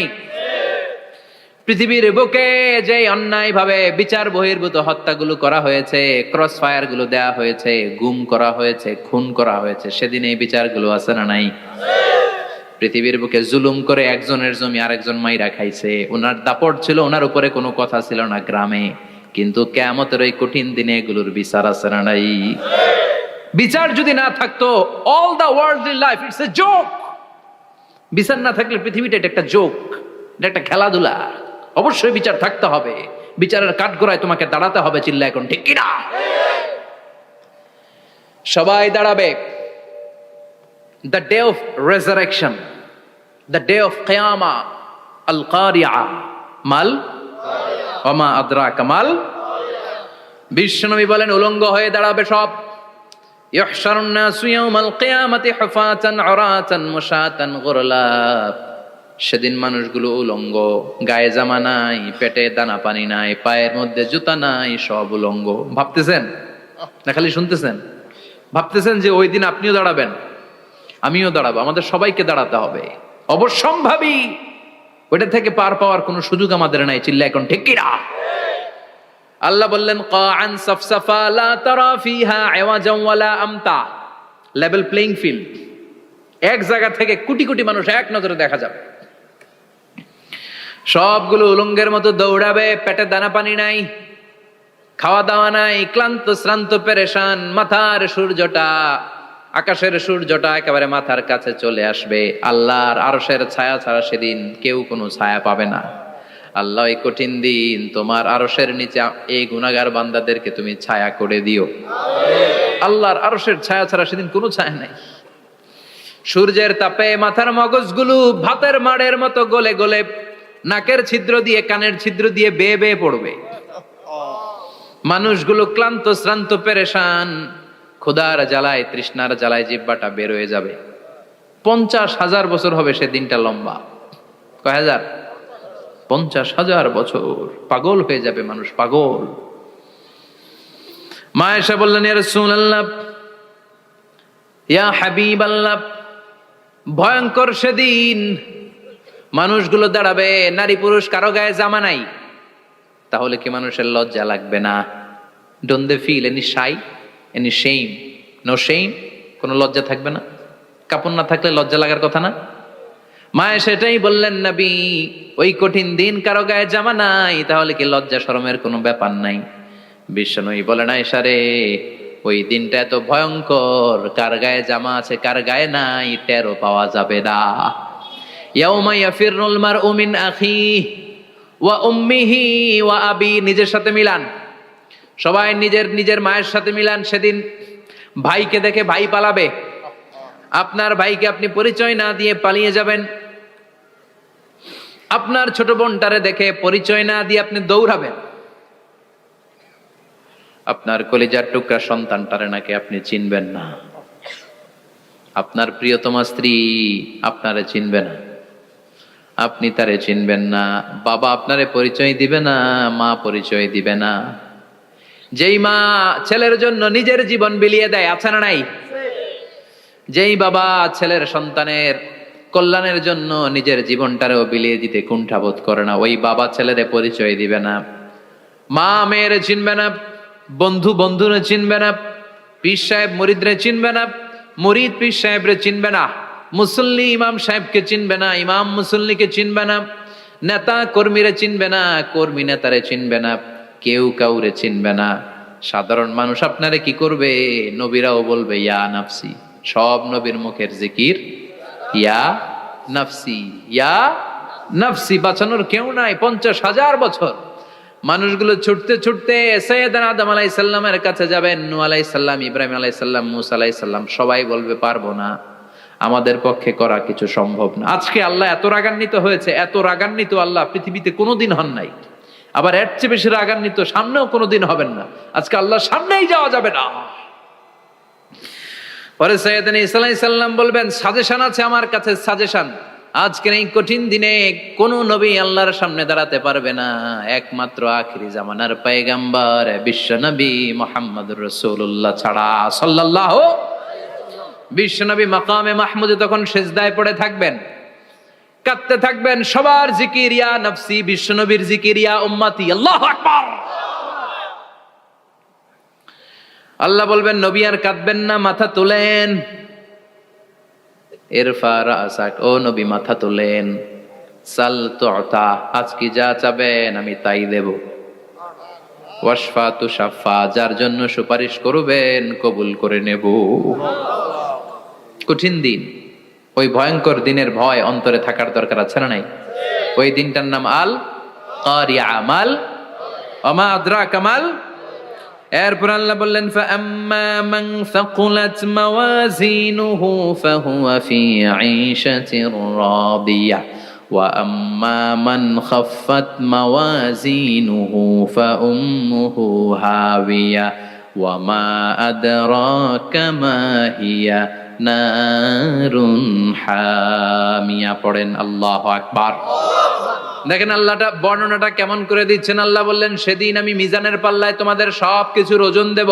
পৃথিবীর বুকে যে অন্যায় ভাবে বিচার বহির্ভূত হত্যাগুলো করা হয়েছে, ক্রস ফায়ার গুলো দেয়া হয়েছে, গুম করা হয়েছে, খুন করা হয়েছে, সেদিন এই বিচারগুলো আছে না নাই? পৃথিবীর বুকে জুলুম করে একজনের জমি আরেকজন মাইরা খাইছে, ওনার দাপট ছিল, ওনার উপরে কোনো কথা ছিল না গ্রামে, কিন্তু কিয়ামতের ওই কঠিন দিনে এগুলোর বিচার আছে না নাই? বিচার যদি না থাকতো, all the worldly life it's a joke. বিচার না থাকলে পৃথিবীটা এটা একটা জোক, এটা একটা খেলাধুলা। অবশ্যই বিচার থাকতে হবে, বিচারের কাঠগড়ায় তোমাকে দাঁড়াতে হবে। চিল্লা এখন ঠিক কিনা? সবাই দাঁড়াবে। The day of resurrection, the day of qiyamah, al-qari'ah, mal wa ma adraka mal। বিশ্বনবী বলেন উলঙ্গ হয়ে দাঁড়াবে সব। ইহশারুন নাসু ইয়াওমাল কিয়ামাতি হুফাতান উরাতান মুশাতান গুরলা। সেদিন মানুষগুলো উলঙ্গ, গায়ে জামা নাই, পেটে দানা পানি নাই, পায়ের মধ্যে জুতা নাই, সব উলঙ্গ। ভাবতেছেন না খালি শুনতেছেন? ভাবতেছেন যে ওই দিন আপনিও দাঁড়াবেন, আমিও দাঁড়াবো, আমাদের সবাইকে দাঁড়াতে হবে। অবশ্যম্ভাবী, ওইটা থেকে পার পাওয়ার কোনো সুযোগ আমাদের নাই। চিল্লা এখন ঠিক কিনা? আল্লাহ বললেন কাআন সাফসাফা লা তারা ফিহা আওয়াজান ওয়ালা আমতা, লেভেল প্লেইং ফিল্ড। এক জায়গা থেকে কোটি কোটি মানুষ এক নজরে দেখা যাবে। সবগুলো উলঙ্গের মতো দৌড়াবে, পেটে দানা পানি নাই, খাওয়া দাওয়া নাই, ক্লান্ত শ্রান্ত পেরেশান। মাথার সূর্যটা, আকাশের সূর্যটা একেবারে মাথার কাছে চলে আসবে। আল্লাহর আরশের ছায়া ছাড়া সেদিন কেউ কোনো ছায়া পাবে না। আল্লাহ এই কঠিন দিন তোমার আরশের নিচে এই গুনাহগার বান্দাদেরকে তুমি ছায়া করে দিও। আল্লাহর আরশের ছায়া ছাড়া সেদিন কোনো ছায়া নাই। সূর্যের তাপে মাথার মগজগুলো ভাতের মাড়ের মতো গলে গলে নাকের ছিদ্র দিয়ে কানের ছিদ্র দিয়ে বেয়ে বেয়ে পড়বে। মানুষগুলো ক্লান্ত শ্রান্ত পেরেশান, ক্ষুধার জ্বালায় তৃষ্ণার জ্বালায় জিহ্বাটা বের হয়ে যাবে। 50,000 বছর হবে সে দিনটা লম্বা। কয় হাজার? 50,000 বছর। পাগল হয়ে যাবে মানুষ, পাগল। মা আয়েশা বললেন ইয়া রাসূলুল্লাহ, ইয়া হাবিবাল্লাহ, ভয়ঙ্কর সেদিন মানুষগুলো দাঁড়াবে, নারী পুরুষ কারো গায়ে জামা নাই, তাহলে কি মানুষের লজ্জা লাগবে না? Don't they feel any shy, any shame? No shame, কোনো লজ্জা থাকবে না? কাপড় না থাকলে লজ্জা লাগার কথা না? মায়ে সেটাই বললেন নবী, ওই কঠিন দিন কারো গায়ে জামা নাই, তাহলে কি লজ্জা শরমের কোনো ব্যাপার নাই? বিশ্বনবী বলেন আয়েশা রে, ওই দিনটা এত ভয়ঙ্কর, কার গায়ে জামা আছে কার গায়ে নাই টেরও পাওয়া যাবে না। ইয়াউমা ইয়াফিরুল মারউ মিন আখিহি ওয়া উম্মিহি ওয়া আবি, নিজের সাথে মিলান, সবাই নিজের নিজের মায়ের সাথে মিলান। সেদিন ভাইকে দেখে ভাই পালাবে, আপনার ভাইকে আপনি পরিচয় না দিয়ে পালিয়ে যাবেন। আপনার ছোট বোনটারে দেখে পরিচয় না দিয়ে আপনি দৌড়াবেন। আপনার কলিজার টুকরা সন্তানটারে নাকি আপনি চিনবেন না। আপনার প্রিয়তমা স্ত্রী আপনারে চিনবে না, আপনি তারে চিনবেন না। বাবা আপনারে পরিচয় দিবে না, মা পরিচয় দিবে না। যেই মা ছেলের জন্য নিজের জীবন বিলিয়ে দেয়, আছে না নাই? যেই বাবা ছেলের সন্তানের কল্যাণের জন্য নিজের জীবনটারেও বিলিয়ে দিতে কুণ্ঠাবোধ করে না, ওই বাবা ছেলেরে পরিচয় দিবে না। মা মেয়েরে চিনবে না, বন্ধু বন্ধুরে চিনবে না, পীর সাহেব মুরিদরে চিনবে না, মুরিদ পীর সাহেবরে চিনবে না, মুসল্লি ইমাম সাহেবকে চিনবে না, ইমাম মুসল্লিকে চিনবে না, নেতা কর্মীরা চিনবে না, কর্মী নেতারে চিনবে না, কেউ কাউরে চিনবে না। সাধারণ মানুষ আপনারে কি করবে? নবীরাও বলবে ইয়া নাফসি। সব নবীর মুখের জিকির ইয়া নাফসি, ইয়া নাফসি। বাঁচানোর কেউ নাই। 50,000 বছর মানুষগুলো ছুটতে ছুটতে সাইয়েদনা আদম আলাইহিস সালামের কাছে যাবেন। নূহ আলাইহিস সালাম, ইব্রাহিম আলাইহিস সালাম, মূসা আলাইহিস সালাম, সবাই বলবে পারবো না, আমাদের পক্ষে করা কিছু সম্ভব না। আজকে আল্লাহ এত রাগান্বিত হয়েছে, এত রাগান্বিত আল্লাহ পৃথিবীতে কোনোদিন হন নাই। আবার এর চেয়ে বেশি রাগান্বিত সামনেও কোনোদিন হবেন না। আজকে আল্লাহ সামনেই যাওয়া যাবে না। পরে সাইয়েদনা ঈসা আলাইহিস সালাম বলবেন সাজেশন আছে আমার কাছে, সাজেশন। আজকের এই কঠিন দিনে কোন নবী আল্লাহর সামনে দাঁড়াতে পারবে না, একমাত্র আখিরি জামানার পয়গম্বর বিশ্ব নবী মুহাম্মদুর রাসূলুল্লাহ ছাড়া সাল্লাল্লাহু। বিশ্ব নবী মাকামে মাহমুদে তখন সিজদায় পড়ে থাকবেন, কাঁদতে থাকবেন। সবার জিকির ইয়া নফসি, বিশ্ব নবীর জিকির ইয়া উম্মতি। আল্লাহু আকবার। আল্লাহ বলবেন নবী আর কাঁদবেন না, মাথা তোলেন। ইরফা রাসাক, ও নবী মাথা তোলেন। সাল তুতা, আজকে যা চাবেন আমি তাই দেব। ওয়াশফা তুশাফা, যার জন্য সুপারিশ করবেন কবুল করে নেব। কঠিন দিন, ওই ভয়ঙ্কর দিনের ভয় অন্তরে থাকার দরকার আছে না নাই? ওই দিনটার নাম আল কারিয়া, মাল ওমা আদরাকা মাল। এরপর আল্লাহ বললেন ফাআম্মা মান সাকুলাত মাওয়াজিনুহু ফাহুয়া ফি আইশাতির রাদিয়া ওয়া আম্মা মান খাফফাত মাওয়াজিনুহু ফাউম্মুহু হাবিয়া ওয়া মা আদরাকা মা হিয়া নারুন হামিয়া। পড়েন আল্লাহু আকবার। দেখেন আল্লাহটা বর্ণনাটা কেমন করে দিচ্ছেন। আল্লাহ বললেন সেদিন আমি মিজানের পাল্লায় তোমাদের সবকিছুর ওজন দেব।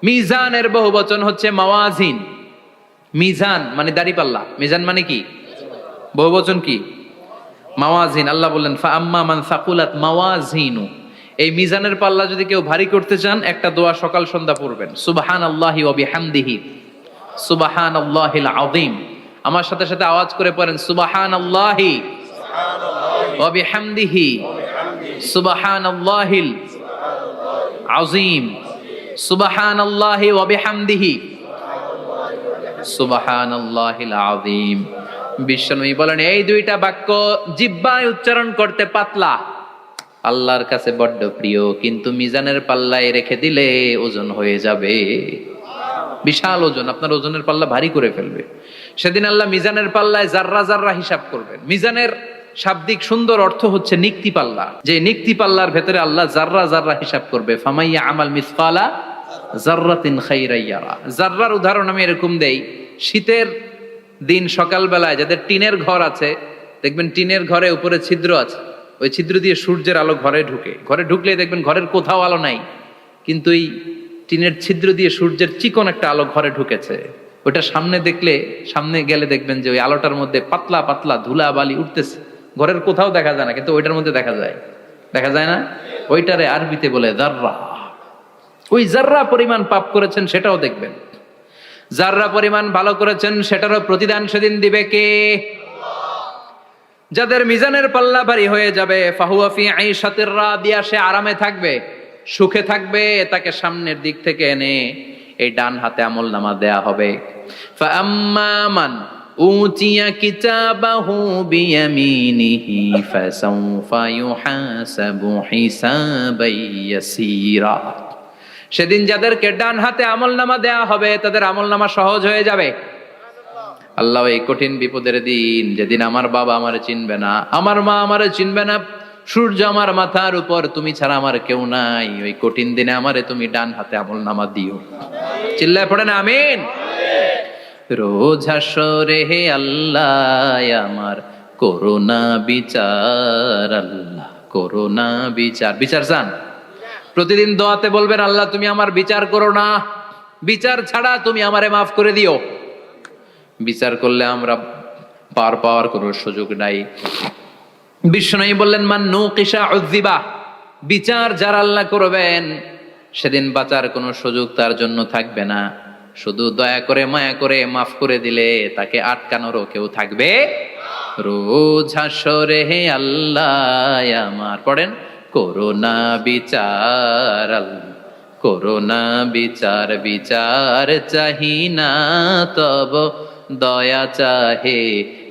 মিজানের বহুবচন হচ্ছে মাওয়াজিন। মিজান মানে দাড়ি পাল্লা, মিজান মানে কি? বহুবচন কি? মাওয়াজিন। আল্লাহ বললেন ফাআম্মা মান সাকুলাত মাওয়াজিনু, এই মিজানের পাল্লা যদি কেউ ভারী করতে চান একটা দোয়া সকাল সন্ধ্যা পড়বেন, সুবহানাল্লাহি ওয়া বিহামদিহি সুবহানাল্লাহিল আযীম। আমার সাথে সাথে আওয়াজ করে পড়েন সুবহানাল্লাহি ওয়া বিহামদিহি সুবহানাল্লাহিল আযীম, সুবহানাল্লাহি ওয়া বিহামদিহি সুবহানাল্লাহিল আযীম। বিশ্বনবী বলেন এই দুইটা বাক্য জিহ্বায় উচ্চারণ করতে পাতলা, আল্লাহর কাছে বড্ড প্রিয়, কিন্তু মিজানের পাল্লায় রেখে দিলে ওজন হয়ে যাবে বিশাল ওজন, আপনার ওজনের পাল্লা ভারী করে ফেলবে। সেদিন আল্লাহ মিজানের পাল্লায় জাররা জাররা হিসাব করবেন। মিজানের শাব্দিক সুন্দর অর্থ হচ্ছে নিক্তি পাল্লা, যে নিক্তি পাল্লার ভেতরে আল্লাহ জাররা জাররা হিসাব করবে। ফামাইয়া আমাল মিসকালা জাররাতিন খাইরান ইয়ারা। জাররার উদাহরণ আমি এরকম দেই, শীতের দিন সকালবেলায় যাদের টিনের ঘর আছে, দেখবেন টিনের ঘরে উপরে ছিদ্র আছে, ওই ছিদ্র দিয়ে সূর্যের আলো ঘরে ঢুকে। ঘরে ঢুকলেই দেখবেন ঘরের কোথাও আলো নাই, কিন্তু এই টিনের ছিদ্র দিয়ে সূর্যের চিকন একটা আলো ঘরে ঢুকেছে। ওটা সামনে দেখলে, সামনে গেলে দেখবেন যে ওই আলোটার মধ্যে পাতলা পাতলা ধুলা বালি উঠতেছে, ঘরের কোথাও দেখা যায় না, কিন্তু ওইটার মধ্যে দেখা যায়। দেখা যায় না? ওইটারে আরবিতে বলে জাররা। ওই জাররা পরিমাণ পাপ করেছেন সেটাও দেখবেন, জাররা পরিমাণ ভালো করেছেন সেটারও প্রতিদান সেদিন দিবে কে? যাদের মিজানের পাল্লা ভারী হয়ে যাবে, ফাহুয়া ফি আইশাতির রাদিয়া, সে আরামে থাকবে, সুখে থাকবে। তাকে সামনের দিক থেকে এনে এই ডান হাতে আমলনামা দেয়া হবে। ফাআম্মা মান উতিয়া কিতাবাহু বিয়ামিনিহি ফাসাউফা ইউহাসাবু হিসাবান ইয়াসীরা। সেদিন যাদেরকে ডান হাতে আমলনামা দেয়া হবে তাদের আমলনামা সহজ হয়ে যাবে। আল্লাহ এই কঠিন বিপদের দিন, যেদিন আমার বাবা আমারে চিনবে না, আমার মা আমারে চিনবে না, সূর্য আমার মাথার উপর, তুমি ছাড়া আমার কেউ নাই, ওই কঠিন দিনে আমারে তুমি ডান হাতে আমলনামা দিও। চিল্লায় পড়েন আমিন। রোজ হাসরে হে আল্লাহ আমার করোনা বিচার, আল্লাহ করোনা বিচার। বিচার চান? প্রতিদিন দোয়াতে বলবেন আল্লাহ তুমি আমার বিচার করো না, বিচার ছাড়া তুমি আমারে মাফ করে দিও। বিচার করলে আমরা পার পাওয়ার কোনো সুযোগ নাই। বিষ্ণু বললেন মান নুকিশা উযিবা, বিচার যারা আল্লাহ করবেন সেদিন বাঁচার কোনো সুযোগ তার জন্য থাকবে না। শুধু দয়া করে মায়া করে মাফ করে দিলে তাকে আটকানোরও কেউ থাকবে। রোজ হাসরে হে আল্লাহ আমার, পড়েন, করোনা বিচার আল্লাহ, করোনা বিচার, বিচার চাহি না তব দয়া চাহে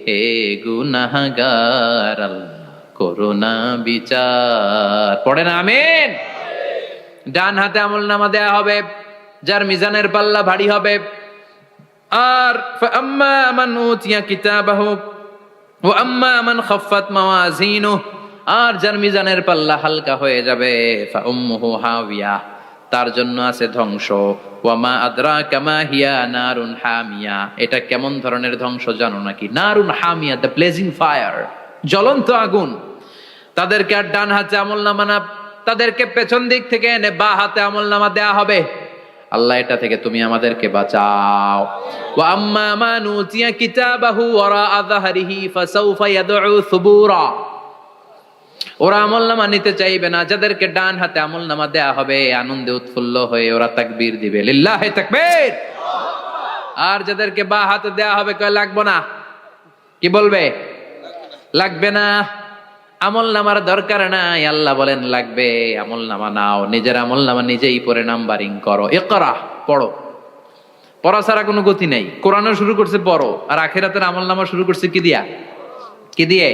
হে গুনাহগার আল্লাহ, করোনা বিচার। পড়েন আমিন। ডান হাতে আমলনামা দেয়া হবে যার মিজানের পাল্লা ভারী হবে। আর ফাআম্মা মান উতিয়া কিতাবাহু ওয়া আম্মা মান খাফফাত মাওয়াজিনুহু, আর যার মিজানের পাল্লা হালকা হয়ে যাবে, ফাউম্মুহু হাওিয়া, তার জন্য আছে ধ্বংস। ওয়া মা আদরাকা মা হিয়া নারুন হামিয়া, এটা কেমন ধরনের ধ্বংস জানো নাকি? নারুন হামিয়া, দ্য ব্লেজিং ফায়ার, জ্বলন্ত আগুন। তাদেরকে আর ডান হাতে আমলনামা না, তাদেরকে পেছন দিক থেকে এনে বা হাতে আমলনামা দেয়া হবে। আল্লাহ এটা থেকে তুমি আমাদেরকে বাঁচাও। ওয়া আম্মা মান উতিয়া কিতাবাহু ওয়ারা যাহরিহি ফাসাউফা ইয়াদউ সুবুরা, ওরা আমলনামা নিতে চাইবে না। যাদেরকে ডান হাতে আমলনামা দেয়া হবে আনন্দে উৎফুল্ল হয়ে ওরা তাকবীর দিবে, লিল্লাহি তাকবীর। আর যাদেরকে বা হাতে দেয়া হবে কয় লাগবে না, কি বলবে? লাগবে না, আমলনামার দরকার নাই। আল্লাহ বলেন লাগবে, আমলনামা নাও, নিজের আমলনামা নিজেই পড়ে নাম্বারিং করো। ইকরা, পড়ো। পড়া ছাড়া কোনো গতি নেই। কোরআনও শুরু করছে পড়ো, আর আখিরাতের আমলনামা শুরু করছে কি দিয়া? কি দিয়ে?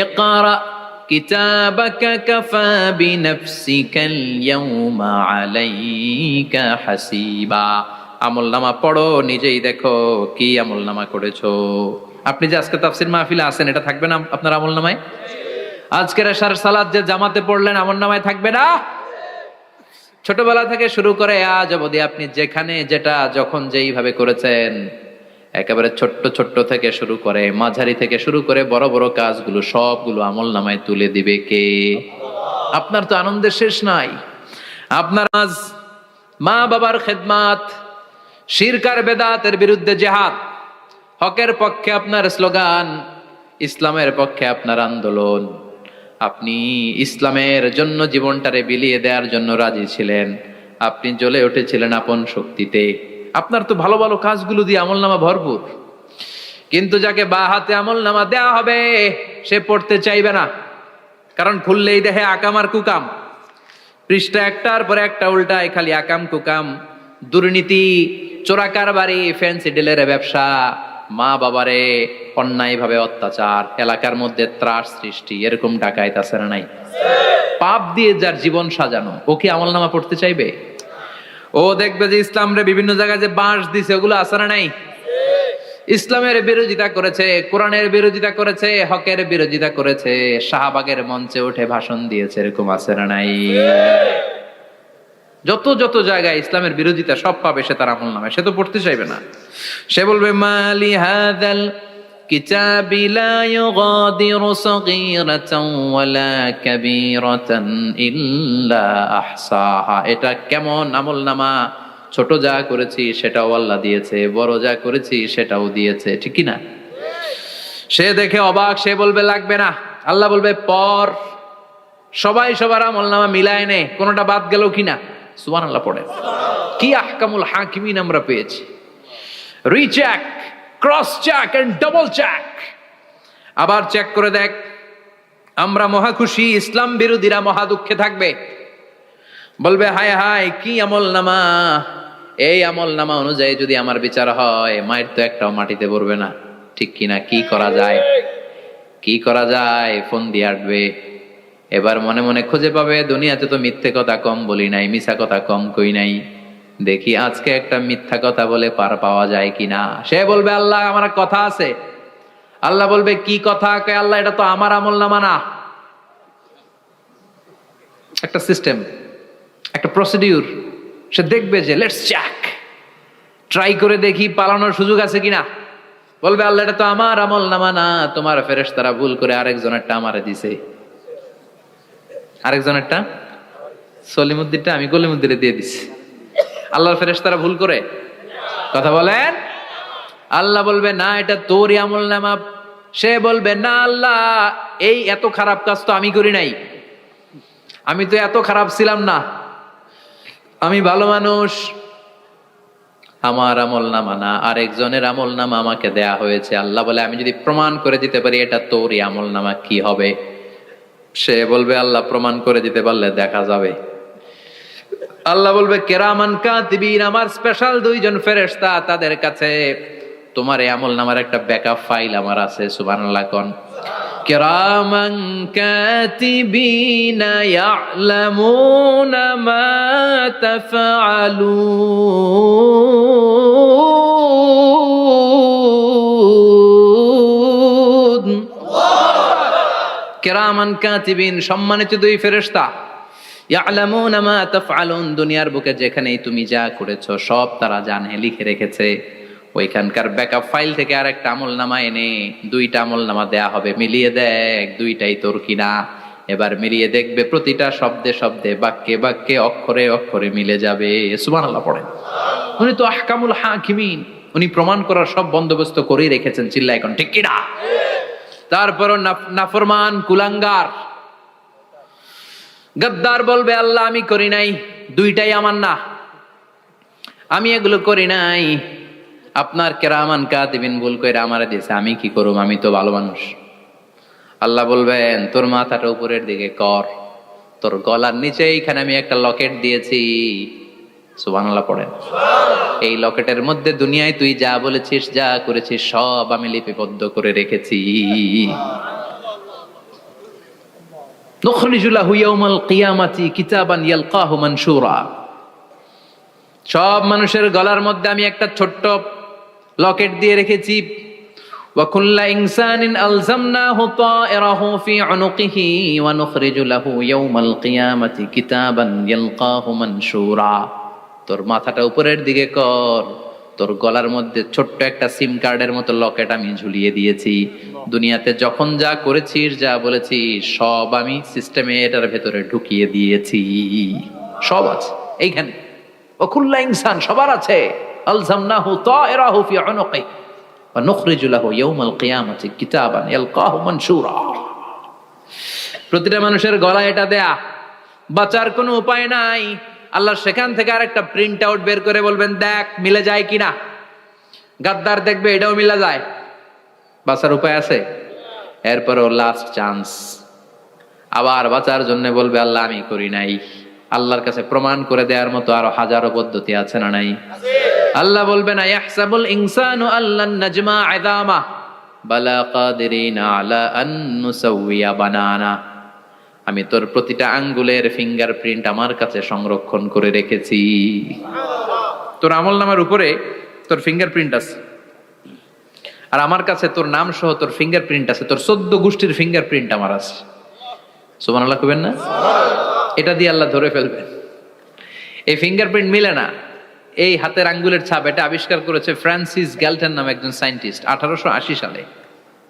ইকরা কিতাবাকা কাফা বিনাফসিকাল ইয়াউমা আলাইকা হাসিবা। আমলনামা পড়ো, নিজেই দেখো কি আমলনামা করেছো। আপনি যে আজকে তাফসীর মাহফিলে আছেন, এটা থাকবে না আপনার আমলনামায়? আজকের এশার সালাত যে জামাতে পড়লেন, আমলনামায় থাকবে না? ছোটবেলা থেকে শুরু করে আজ অবধি আপনি যেখানে যেটা যখন যেইভাবে করেছেন, একেবারে ছোট্ট ছোট্ট থেকে শুরু করে মাঝারি থেকে শুরু করে বড় বড় কাজগুলো সবগুলো আমলনামায় তুলে দিবে কে? আপনার তো আনন্দের শেষ নাই। আপনার আজ মা বাবার খেদমাত, শিরক আর বেদাতের বিরুদ্ধে জিহাদ, হকের পক্ষে আপনার স্লোগান, ইসলামের পক্ষে আপনার আন্দোলন। আপনি ইসলামের জন্য জীবনটারে বিলিয়ে দেওয়ার জন্য রাজি ছিলেন। আপনি জ্বলে উঠেছিলেন আপন শক্তিতে। আপনার তো ভালো ভালো কাজগুলো দিয়ে আমলনামা ভরপুর। কিন্তু যাকে বা হাতে আমলনামা দেয়া হবে সে পড়তে চাইবে না, কারণ খুললেই দেখে আকাম আর কুকাম। পৃষ্ঠা একটার পরে একটা উল্টায় খালি আকাম কুকাম, দুর্নীতি, চোরাকারবারি, ফ্যান্সি ডিলের ব্যবসা, মা বাবারে অন্যায় ভাবে অত্যাচার, এলাকার মধ্যে ত্রাস সৃষ্টি, এরকম ডাকাইত আছে না নাই? পাপ দিয়ে যার জীবন সাজানো, ও কি আমলনামা পড়তে চাইবে? ও দেখবে যে ইসলামরে বিভিন্ন জায়গায় যে বাঁশ দিছে, ওগুলো আছে না নাই? ইসলামের বিরোধিতা করেছে, কোরআনের বিরোধিতা করেছে, হকের বিরোধিতা করেছে, শাহবাগের মঞ্চে উঠে ভাষণ দিয়েছে, এরকম আছে না নাই? যত যত জায়গায় ইসলামের বিরোধিতা সব পাবে সে তার আমলনামায়। সে তো পড়তে চাইবে না। সে বলবে মালি হাযাল কিতাবি লা ইউগাদিরু সাগীরাতান ওয়ালা কাবীরাতান ইল্লা আহসাহা। এটা কেমন আমলনামা? ছোট যা করেছি সেটাও আল্লাহ দিয়েছে, বড় যা করেছি সেটাও দিয়েছে, ঠিক কি না? সে দেখে অবাক, সে বলবে লাগবে না। আল্লাহ বলবে পর, সবাই সবার আমলনামা মিলায় নে, কোনটা বাদ গেল কিনা। সুবহানাল্লাহ পড়ে। কি আহকামুল হাকিমিন আমরা পেয়েছি। Recheck, cross check and double check. আবার চেক করে দেখ। আমরা মহা খুশি, ইসলাম বিরোধীরা মহা দুঃখে থাকবে। বলবে হায় হায় কি আমলনামা, এই আমলনামা অনুযায়ী যদি আমার বিচার হয়, মায়ের তো একটাও মাটিতে পড়বে না, ঠিক কিনা? কি করা যায়, কি করা যায়? ফোন দিয়ে আটবে। এবার মনে মনে খুঁজে পাবে দুনিয়াতে তো মিথ্যে কথা কম বলি নাই, মিছা কথা কম কই নাই, দেখি আজকে একটা মিথ্যা কথা বলে পার পাওয়া যায় কিনা। সে বলবে আল্লাহ আমার কথা আছে। আল্লাহ বলবে কি কথা? আল্লাহ এটা তো আমার আমলনামা না। একটা সিস্টেম, একটা প্রসিডিউর। সে দেখবে যে লেটস চেক, ট্রাই করে দেখি পালানোর সুযোগ আছে কিনা। বলবে আল্লাহ এটা তো আমার আমলনামা না, তোমার ফেরেশতারা ভুল করে আরেকজনেরটা আমারে দিছে। আরেকজনেরটা সলিমুদ্দিনটা আমি গলিমুদ্দিনে দিয়ে দিছি। আল্লাহর ফেরেশতারা ভুল করে কথা বলেন? আল্লাহ বলবে না এটা তোরই আমলনামা। সে বলবে না আল্লাহ এই এত খারাপ কাজ তো আমি করি নাই, আমি তো এত খারাপ ছিলাম না, আমি ভালো মানুষ। আমার আমল নামা না, আরেকজনের আমল নামা আমাকে দেয়া হয়েছে। আল্লাহ বলে আমি যদি প্রমাণ করে দিতে পারি এটা তোরই আমল নামা, কি হবে? সে বলবে আল্লাহ প্রমাণ করে দিতে পারলে দেখা যাবে। আল্লাহ বলবে কেরামান কাতিবিন, আমার স্পেশাল দুইজন ফেরেশতা, তাদের কাছে তোমার এই আমল নামার একটা ব্যাকআপ ফাইল আমার আছে। সুবহানাল্লাহ কোন। কিরামান কাতিবিনা ইয়ালামুনা মা তাফআলুন। কিরামান কাতিবিন, সম্মানিত দুই ফেরেশতা, ইয়ালামুনা মা তাফআলুন, দুনিয়ার বুকে যেখানেই তুমি যা করেছো সব তারা জানে, লিখে রেখেছে। ওইখানকার ব্যাকআপ ফাইল থেকে আরেকটা আমল নামা এনে দুইটা আমল নামা দেয়া হবে, মিলিয়ে দেখ দুইটাই তোর কিনা। এবার মিলিয়ে দেখবে প্রতিটা শব্দে শব্দে, বাক্যে বাক্যে, অক্ষরে অক্ষরে মিলে যাবে। সুবহানাল্লাহ পড়েন। উনি তো আহকামুল হাকিমিন, উনি প্রমাণ করার সব বন্দোবস্ত করেই রেখেছেন। চিল্লায় এখন ঠিক কিনা? তারপরও নাফরমান কুলাঙ্গার গদ্দার বলবে আল্লাহ আমি করি নাই, দুইটাই আমার না, আমি এগুলো করি নাই। আপনার কেরামান কাতিবিন ভুল কইরা আমারে দিয়েছে, আমি কি করব, আমি তো ভালো মানুষ। আল্লাহ বলবেন তোর মাথাটা উপরের দিকে কর, তোর গলার নিচে এইখানে আমি একটা লকেট দিয়েছি। সুবহানাল্লাহ পড়েন। এই লকেটের মধ্যে দুনিয়ায় তুই যা বলেছিস যা করেছিস সব আমি লিপিবদ্ধ করে রেখেছি। নুখরিজু লাহু ইয়াউমাল কিয়ামাতি কিতাবান ইয়ালকাহু মানশুরা, সব মানুষের গলার মধ্যে আমি একটা ছোট্ট লকেট দিয়ে রেখেছি। ওয়া কুল্লা ইনসানিন আলজামনাহু তায়রাহু ফি উনুকিহি ওয়া নুখরিজু লাহু ইয়াউমাল কিয়ামাতি কিতাবান ইয়ালকাহু মানশুরা। তোর মাথাটা উপরের দিকে কর, তোর গলার মধ্যে ছোট্ট একটা সিম কার্ডের মতো লকেট আমি ঝুলিয়ে দিয়েছি। দুনিয়াতে যখন যা করেছিস যা বলেছিস সব আমি সিস্টেমে এটার ভেতরে ঢুকিয়ে দিয়েছি, সব আছে এইখানে। ওয়াকুল্লা ইনসান, সবার আছে। আলজামনাহু তায়রাহু ফি উনুকি ওয়া নুখরিজু লাহু ইয়াউমাল কিয়ামাতি কিতাবান ইয়ালকাহু মানশুরা। প্রতিটা মানুষের গলায় এটা দেয়া, বাঁচার কোনো উপায় নাই। আল্লাহ সেখান থেকে আরেকটা প্রিন্ট আউট বের করে বলবেন দেখ মিলে যায় কিনা। গাদ্দার দেখবে এটাও মিলা যায়, বাঁচার উপায় আছে। এরপরও লাস্ট চান্স, আবার বাঁচার জন্য বলবে আল্লাহ আমি করি নাই। আল্লাহর কাছে প্রমাণ করে দেওয়ার মতো আরো হাজারো পদ্ধতি আছে না নাই? আল্লাহ বলবেন ইয়াহসাবুল ইনসানু আল্লান নাজমা ইযামা বালা কাদিরিনা আলা আন নুসাওয়িয়া বানানা। আমি তোর প্রতিটা আঙ্গুলের ফিঙ্গারপ্রিন্ট আমার কাছে সংরক্ষণ করে রেখেছি। তোর আমলনামার উপরে তোর ফিঙ্গারপ্রিন্ট আছে, আর আমার কাছে তোর নাম সহ তোর ফিঙ্গারপ্রিন্ট আছে, তোর 14 গোষ্ঠীর ফিঙ্গারপ্রিন্ট আমার আছে। সুবহানাল্লাহ কইবেন না? এটা দিয়ে আল্লাহ ধরে ফেলবেন। এই ফিঙ্গারপ্রিন্ট মিলে না, এই হাতের আঙ্গুলের ছাপ, এটা আবিষ্কার করেছে ফ্রান্সিস গ্যালটন নামে একজন সায়েন্টিস্ট 1880 সালে।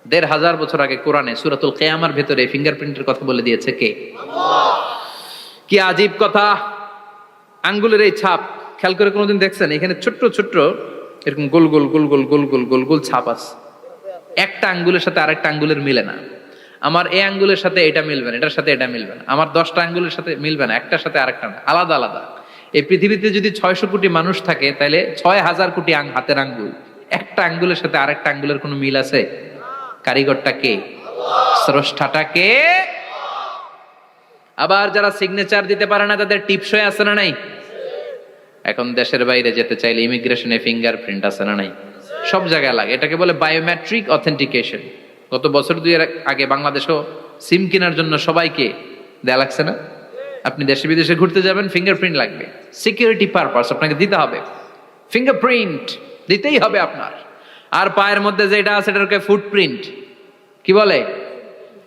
1500 বছর আগে কোরআনে সূরাতুল কিয়ামার ভেতরে ফিঙ্গারপ্রিন্টের কথা বলে দিয়েছে কে? আল্লাহ। কি আজীব কথা! আঙ্গুলের এই ছাপ খেয়াল করে কোনোদিন দেখছেন? এখানে ছোট্ট ছোট্ট এরকম গোল গোল গোল গোল গোল গোল গোল গোল ছাপ আছে। একটা আঙ্গুলের সাথে আরেকটা আঙ্গুলের মিলে না। আমার এই আঙ্গুলের সাথে এটা মিলবে না, এটার সাথে এটা মিলবে না। আমার 10টা আঙ্গুলের সাথে মিলবে না, একটার সাথে আরেকটা না, আলাদা আলাদা। এই পৃথিবীতে যদি 600 কোটি মানুষ থাকে তাহলে 6000 কোটি হাতের আঙ্গুল, একটা আঙ্গুলের সাথে আরেকটা আঙ্গুলের কোনো মিল আছে? কারিগরটা কে? স্রষ্টাটা কে? আবার যারা সিগনেচার দিতে পারে না তাদের টিপসই আছে না নাই? এখন দেশের বাইরে যেতে চাইলে ইমিগ্রেশনে ফিঙ্গারপ্রিন্ট আছে না নাই? সব জায়গায় লাগে। এটাকে বলে বায়োমেট্রিক অথেন্টিকেশন। গত বছর 2 এর আগে বাংলাদেশও সিম কেনার জন্য সবাইকে দেয়া লাগছে না? আপনি দেশে বিদেশে ঘুরতে যাবেন, ফিঙ্গারপ্রিন্ট লাগবে, সিকিউরিটি পারপাস আপনাকে দিতে হবে। ফিঙ্গারপ্রিন্ট দিতেই হবে আপনার। আর পায়ের মধ্যে যেটা আছে এটাকে ফুটপ্রিন্ট কি বলে?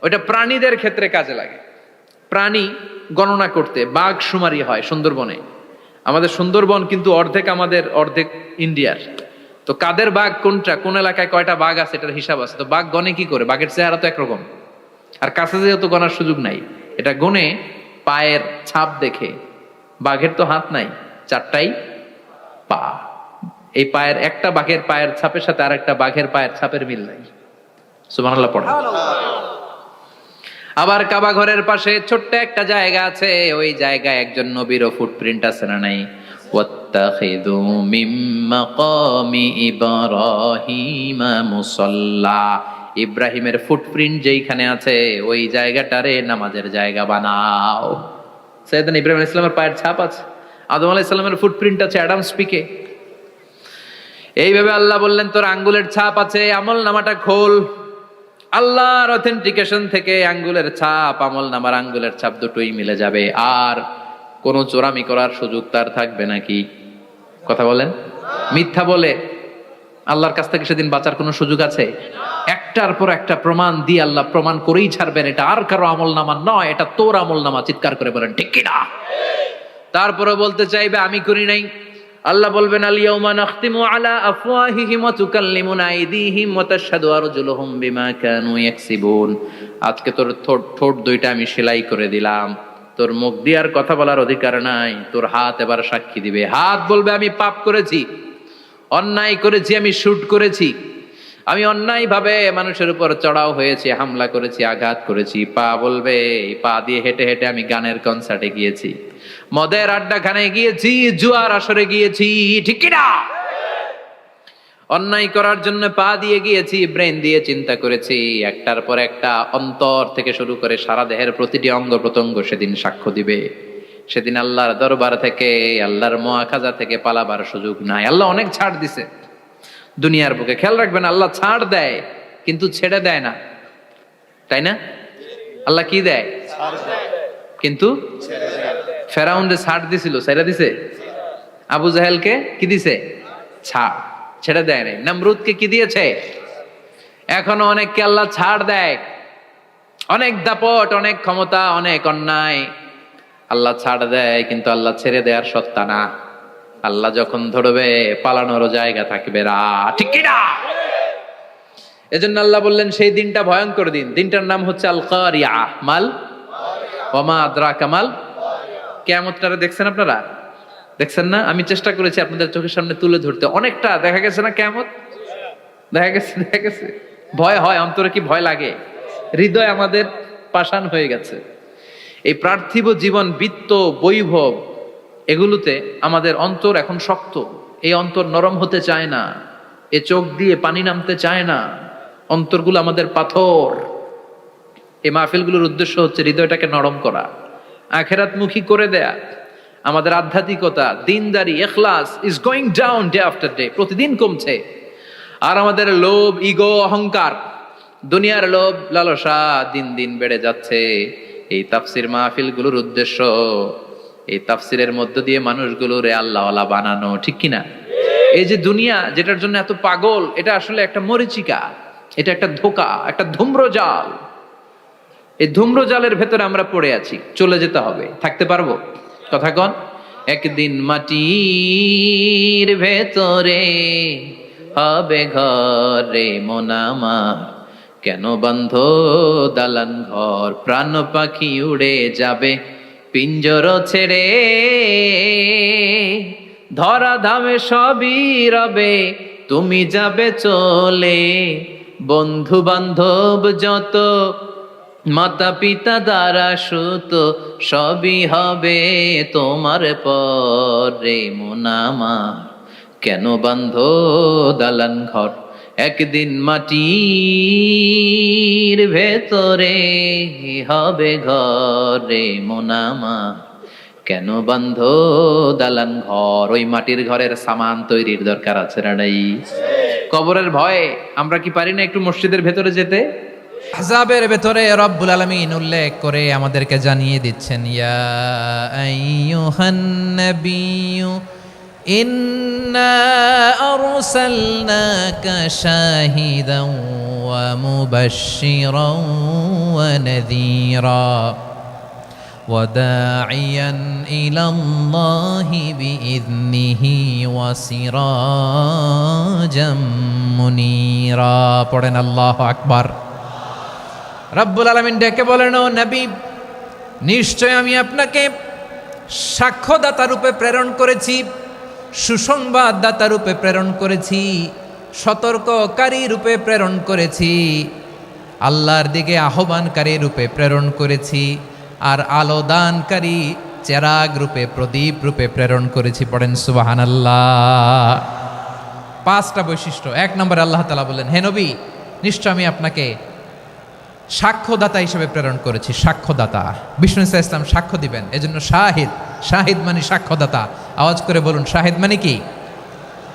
ওইটা প্রাণীদের ক্ষেত্রে কাজে লাগে। প্রাণী গণনা করতে বাঘ শুমারি হয় সুন্দরবনে। আমাদের সুন্দরবন কিন্তু অর্ধেক আমাদের, অর্ধেক ইন্ডিয়ার। তো কাদের বাঘ কোনটা, কোন এলাকায় কয়টা বাঘ আছে এটার হিসাব আছে। তো বাঘ গনে কি করে? বাঘের চেহারা তো একরকম, আর কাছে যেহেতু গনার সুযোগ নাই, এটা গনে পায়ের ছাপ দেখে। বাঘের তো হাত নাই, 4টাই পা। এই পায়ের একটা বাঘের পায়ের ছাপের সাথে আরেকটা বাঘের পায়ের ছাপের মিল নাই। সুবহানাল্লাহ পড়া। আবার কাবা ঘরের পাশে ছোট্ট একটা জায়গা আছে, ওই জায়গায় একজন নবীরও ফুটপ্রিন্ট আছে না নাই? ওয়াত্তাখিযু মিন মাকামি ইব্রাহিমা মুসাল্লা, ইব্রাহিমের ফুটপ্রিন্ট যেইখানে আছে ওই জায়গাটারে নামাজের জায়গা বানাও। সাইয়েদনা ইব্রাহিম আলাইহিস সালামের পায়ের ছাপ আছে, আদম আলাইহিস সালামের ফুটপ্রিন্ট আছে অ্যাডামস পিকে। এইভাবে আল্লাহ বললেন তোর আঙ্গুলের ছাপ আছে, আমল নামাটা খোল। আল্লাহর অথেন্টিকেশন থেকে আঙ্গুলের ছাপ, আমল নামার আঙ্গুলের ছাপ দুটোই মিলে যাবে, আর কোন চোরামি করার সুযোগ তার থাকবে নাকি? কথা বলেন। মিথ্যা বলে আল্লাহর কাছ থেকে সেদিন বাঁচার কোনো সুযোগ আছে? একটার পর একটা প্রমাণ দিয়ে আল্লাহ প্রমাণ করেই ছাড়বেন, এটা আর কারো আমল নামা নয়, এটা তোর আমল নামা। চিৎকার করে বলেন ঠিক কিনা? তারপরে বলতে চাইবে আমি করি নাই। আল্লাহ বলবেন আল ইয়াউমা নাখতিমু আলা আফওয়াহিহিম ওয়া তুকাল্লিমুনা আইদিহিম ওয়া তাশহাদু আরজুলুহুম বিমা কানু ইয়াকসিবুন। আজকে তোর ঠোঁট দুইটা আমি সেলাই করে দিলাম, তোর মুখ দিয়ে আর কথা বলার অধিকার নাই, তোর হাত এবার সাক্ষী দিবে। হাত বলবে আমি পাপ করেছি, অন্যায় করেছি, আমি শুট করেছি, আমি অন্যায় ভাবে মানুষের উপর চড়াও হয়েছি, হামলা করেছি, আঘাত করেছি। পা বলবে এই পা দিয়ে হেঁটে হেঁটে আমি গানের কনসার্টে গিয়েছি, মদের আড্ডাখানায় গিয়েছি, জুয়ার আসরে গিয়েছি, ঠিক কিনা? অন্যায় করার জন্য পা দিয়ে গিয়েছি, ব্রেন দিয়ে চিন্তা করেছি। একটার পর একটা অন্তর থেকে শুরু করে সারা দেহের প্রতিটি অঙ্গ প্রত্যঙ্গ সেদিন সাক্ষ্য দিবে। সেদিন আল্লাহর দরবার থেকে, আল্লাহর মুআখাজা থেকে পালাবার সুযোগ নাই। আল্লাহ অনেক ছাড় দিছে দুনিয়ার বুকে। খেয়াল রাখবেন, আল্লাহ ছাড় দেয় কিন্তু ছেড়ে দেয় না, তাই না? আল্লাহ কি দেয়? কিন্তু ফেরাউনরে ছাড় দিছিল, ছেড়ে দিছে। আবু জাহেলকে কি দিছে? ছাড়, ছেড়ে দেয় নাই। নমরুদকে কি দিয়েছে? এখনো অনেককে আল্লাহ ছাড় দেয়। অনেক দাপট, অনেক ক্ষমতা, অনেক অন্যায় আল্লাহ ছাড় দেয়, কিন্তু আল্লাহ ছেড়ে দেওয়ার সত্তা না। আল্লাহ যখন ধরবে পালানোর জায়গা থাকবে না, ঠিক কিনা? এজন্য আল্লাহ বললেন সেই দিনটা ভয়ঙ্কর দিন। দিনটার নাম হচ্ছে আল কারিয়া। মাল ওয়ামা আদরাকা মাল। কিয়ামতটা দেখছেন আপনারা? দেখছেন না? আমি চেষ্টা করেছি আপনাদের চোখের সামনে তুলে ধরতে। অনেকটা দেখা গেছে না কিয়ামত? দেখা গেছে। ভয় হয়, অন্তরে কি ভয় লাগে? হৃদয় আমাদের পাষাণ হয়ে গেছে। এই পার্থিব জীবন, বিত্ত, বৈভব, এগুলোতে আমাদের অন্তর এখন শক্ত। এই অন্তর নরম হতে চায় না, এ চোখ দিয়ে পানি নামতে চায় না, অন্তরগুলো আমাদের পাথর। এই মাহফিলগুলোর উদ্দেশ্য হচ্ছে হৃদয়টাকে নরম করা, আখিরাতমুখী করে দেয়া। আমাদের আধ্যাত্মিকতা, দিনদারি, ইখলাস is going down day after day, প্রতিদিন কমছে। আর আমাদের লোভ, ইগো, অহংকার, দুনিয়ার লোভ, লালসা দিন দিন বেড়ে যাচ্ছে। এই তাফসির মাহফিলগুলোর উদ্দেশ্য এই তাফসিরের মধ্য দিয়ে মানুষগুলোরে আল্লাহওয়ালা বানানো, ঠিক কিনা? এই যে দুনিয়া যেটার জন্য এত পাগল, এটা আসলে একটা মরিচিকা, এটা একটা ধোঁকা, একটা ধূম্রজাল। এই ধূম্রজালের ভেতরে আমরা পড়ে আছি, চলে যেতে হবে। থাকতে পারবো? কথা কন। একদিন মাটির ভেতরে হবে ঘরে মন আমার, কেন বন্ধ দালান ঘর, প্রাণ পাখি উড়ে যাবে পিঞ্জর ছেড়ে, ধরা ধামে সবই রবে তুমি যাবে চলে, বন্ধু বান্ধব যত, মাতা পিতা দ্বারা সুত, সবই হবে তোমার পরে মন আমার, কেন বন্ধ দালান ঘর, একদিন মাটির ভেতরে হবে ঘরে মন আমার, কেন বন্ধ দালান ঘর। ওই মাটির ঘরের সামান তৈরির দরকার আছে না নাই? কবরের ভয়ে আমরা কি পারি না একটু মসজিদের ভেতরে যেতে? আযাবের ভেতরে রব্বুল আলামিন উল্লেখ করে আমাদেরকে জানিয়ে দিচ্ছেন, ইয়া আইয়ুহান নাবিয়্যু ইন্না আরসালনাকা শাহিদান ওয়া মুবাশশিরান ওয়া নাযীরা ওয়া দাঈয়ান ইলাল্লাহি বিইذনিহি ওয়া সিরাজাম মুনীরা। পড়েন আল্লাহু আকবার। রব্বুল আলামিন ডেকে বলেন, ও নবী, নিশ্চয় আমি আপনাকে সাক্ষ্যদাতা রূপে প্রেরণ করেছি, সুসংবাদদাতা রূপে প্রেরণ করেছি, সতর্ককারী রূপে প্রেরণ করেছি, আল্লাহর দিকে আহ্বানকারী রূপে প্রেরণ করেছি, আর আলো দানকারী চেরাগ রূপে প্রদীপ রূপে প্রেরণ করেছি। পড়েন সুবহানাল্লাহ। 5টা বৈশিষ্ট্য। 1 নম্বরে আল্লাহ তাআলা বললেন, হে নবী, নিশ্চয় আমি আপনাকে সাক্ষ্যদাতা হিসেবে প্রেরণ করেছি। সাক্ষ্যদাতা, বিষ্ণু ঈসা ইসলাম সাক্ষ্য দিবেন, এজন্য শাহিদ। শাহিদ মানে সাক্ষ্যদাতা। আওয়াজ করে বলুন, শাহিদ মানে কি?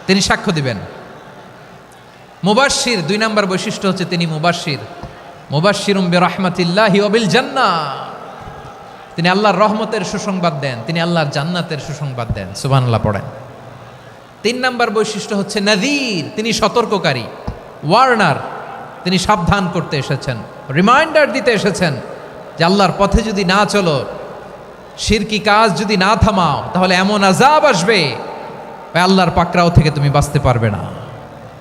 তিনি সাক্ষ্য দিবেন। মুবাশশির, 2 নম্বর বৈশিষ্ট্য হচ্ছে তিনি মুবাশশির। মুবাশশিরুম বিরাহমাতিল্লাহি ওয়া বিল জান্নাহ, তিনি আল্লাহর রহমতের সুসংবাদ দেন, তিনি আল্লাহর জান্নাতের সুসংবাদ দেন। সুবহানাল্লাহ পড়েন। 3 নম্বর বৈশিষ্ট্য হচ্ছে নাযীর, তিনি সতর্ককারী, ওয়ার্নার, তিনি সাবধান করতে এসেছেন, রিমাইন্ডার দিতে এসেছেন যে আল্লাহর পথে যদি না চলো, শিরকি কাজ যদি না থামাও, তাহলে এমন আযাব আসবে আল্লাহর পাকড়াও থেকে তুমি বাঁচতে পারবে না।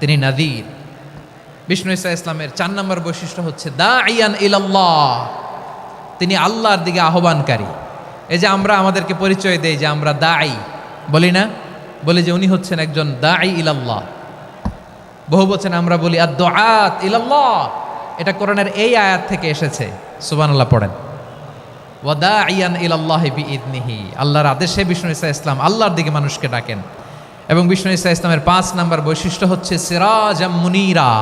তিনি নাযীর। বিষ্ণু ঈসা ইসলামের 4 নম্বর বৈশিষ্ট্য হচ্ছে দাঈয়ান ইলাল্লাহ, তিনি আল্লাহর দিকে আহ্বানকারী। এই যে আমরা আমাদেরকে পরিচয় দেই যে আমরা দাঈ, বলি না? বলি যে উনি হচ্ছেন একজন দাঈ ইলাল্লাহ। বহু বচনে আমরা বলি আদ-দুআত ইলাল্লাহ, এটা কোরআনের এই আয়াত থেকে এসেছে। সুবহানাল্লাহ পড়েন। ওয়া দাঈয়ান ইলাল্লাহি বিইذনিহি, আল্লাহর আদেশে বিষ্ণু ঈসা ইসলাম আল্লাহর দিকে মানুষকে ডাকেন। এবং বিষ্ণু ঈসা ইসলামের 5 নম্বর বৈশিষ্ট্য হচ্ছে সিরাজাম মুনীরা,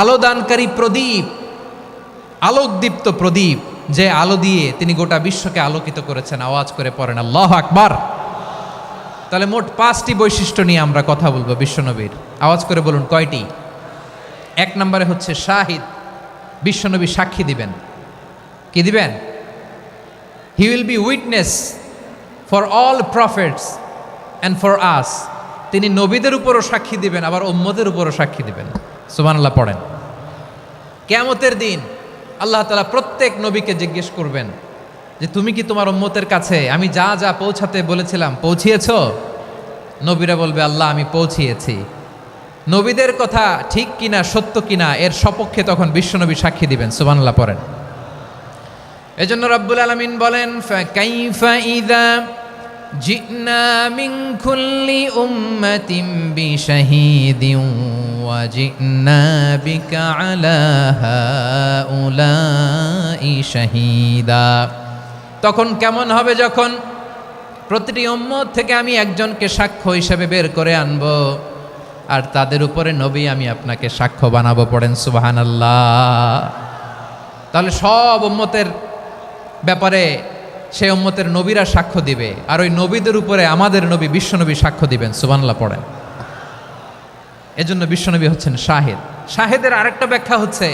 আলোদানকারী প্রদীপ, আলোকদীপ্ত প্রদীপ, যে আলো দিয়ে তিনি গোটা বিশ্বকে আলোকিত করেছেন। আওয়াজ করে পড়েন আল্লাহু আকবার। তাহলে মোট 5টি বৈশিষ্ট্য নিয়ে আমরা কথা বলবো বিশ্বনবীর। আওয়াজ করে বলুন কয়টি? 1 নম্বরে হচ্ছে শাহিদ, বিশ্বনবী সাক্ষী দিবেন। কি দিবেন? He will be witness for all prophets and for us, তিনি নবীদের উপরও সাক্ষী দিবেন, আবার উম্মতের উপরও সাক্ষী দিবেন। সুবহানাল্লাহ পড়েন। কিয়ামতের দিন আল্লাহ তাআলা প্রত্যেক নবীকে জিজ্ঞেস করবেন যে তুমি কি তোমার উম্মতের কাছে আমি যা যা পৌঁছাতে বলেছিলাম পৌঁছিয়েছো? নবীরা বলবে আল্লাহ আমি পৌঁছিয়েছি। নবীদের কথা ঠিক কিনা, সত্য কিনা, এর সপক্ষে তখন বিশ্বনবী সাক্ষী দিবেন। সুবহানাল্লাহ পড়েন। এজন্য রব্বুল আলামিন বলেন ফাকাইফা ইযা জিনা মিন কুল্লি উম্মাতিন বিশাহীদিন ওয়া জিনা বিকা আলা হাউলাই শাহীদা। তখন কেমন হবে যখন প্রতিটি উম্মত থেকে আমি একজনকে সাক্ষ্য হিসেবে বের করে আনব, আর তাদের উপরে নবী আমি আপনাকে সাক্ষ্য বানাবো। পড়েন সুবহানাল্লাহ। তাহলে সব উম্মতের ব্যাপারে সেই উম্মতের নবীরা সাক্ষ্য দিবে, আর ওই নবীদের উপরে আমাদের নবী বিশ্বনবী সাক্ষ্য দিবেন। সুবহানাল্লাহ পড়েন। এজন্য বিশ্বনবী হচ্ছেন শাহিদ। শাহিদের আরেকটা ব্যাখ্যা হচ্ছে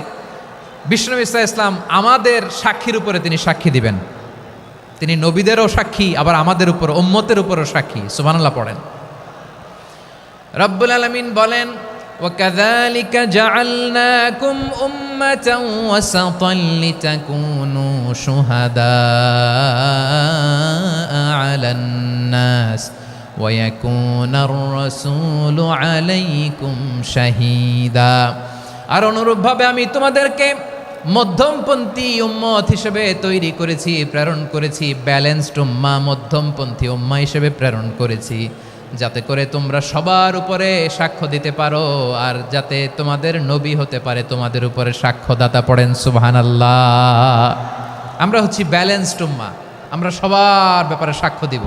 বিশ্বনবী সাল্লাল্লাহু আলাইহি ওয়াসাল্লাম আমাদের সাক্ষীর উপরে তিনি সাক্ষী দিবেন। তিনি নবীদেরও সাক্ষী, আবার আমাদের উপর উম্মতের উপরও সাক্ষী। সুবহানাল্লাহ পড়েন। রব্বুল আলামিন বলেন وَكَذَلِكَ جَعَلْنَاكُمْ أُمَّةً وَسَطًا لِتَكُونُوا شُهَدَاءَ عَلَى النَّاسِ وَيَكُونَ الرَّسُولُ عَلَيْكُمْ شَهِيدًا। আর অনুরূপভাবে আমি তোমাদেরকে মধ্যমপন্থী উম্মত হিসেবে তৈরি করেছি, প্রেরণ করেছি। ব্যালেন্সড উম্মাহ, মধ্যমপন্থী উম্মাহ হিসেবে প্রেরণ করেছি, যাতে করে তোমরা সবার উপরে সাক্ষ্য দিতে পারো, আর যাতে তোমাদের নবী হতে পারে তোমাদের উপরে সাক্ষ্যদাতা। পড়েন সুবহানাল্লাহ। আমরা হচ্ছি ব্যালেন্সড উম্মাহ, আমরা সবার ব্যাপারে সাক্ষ্য দিব,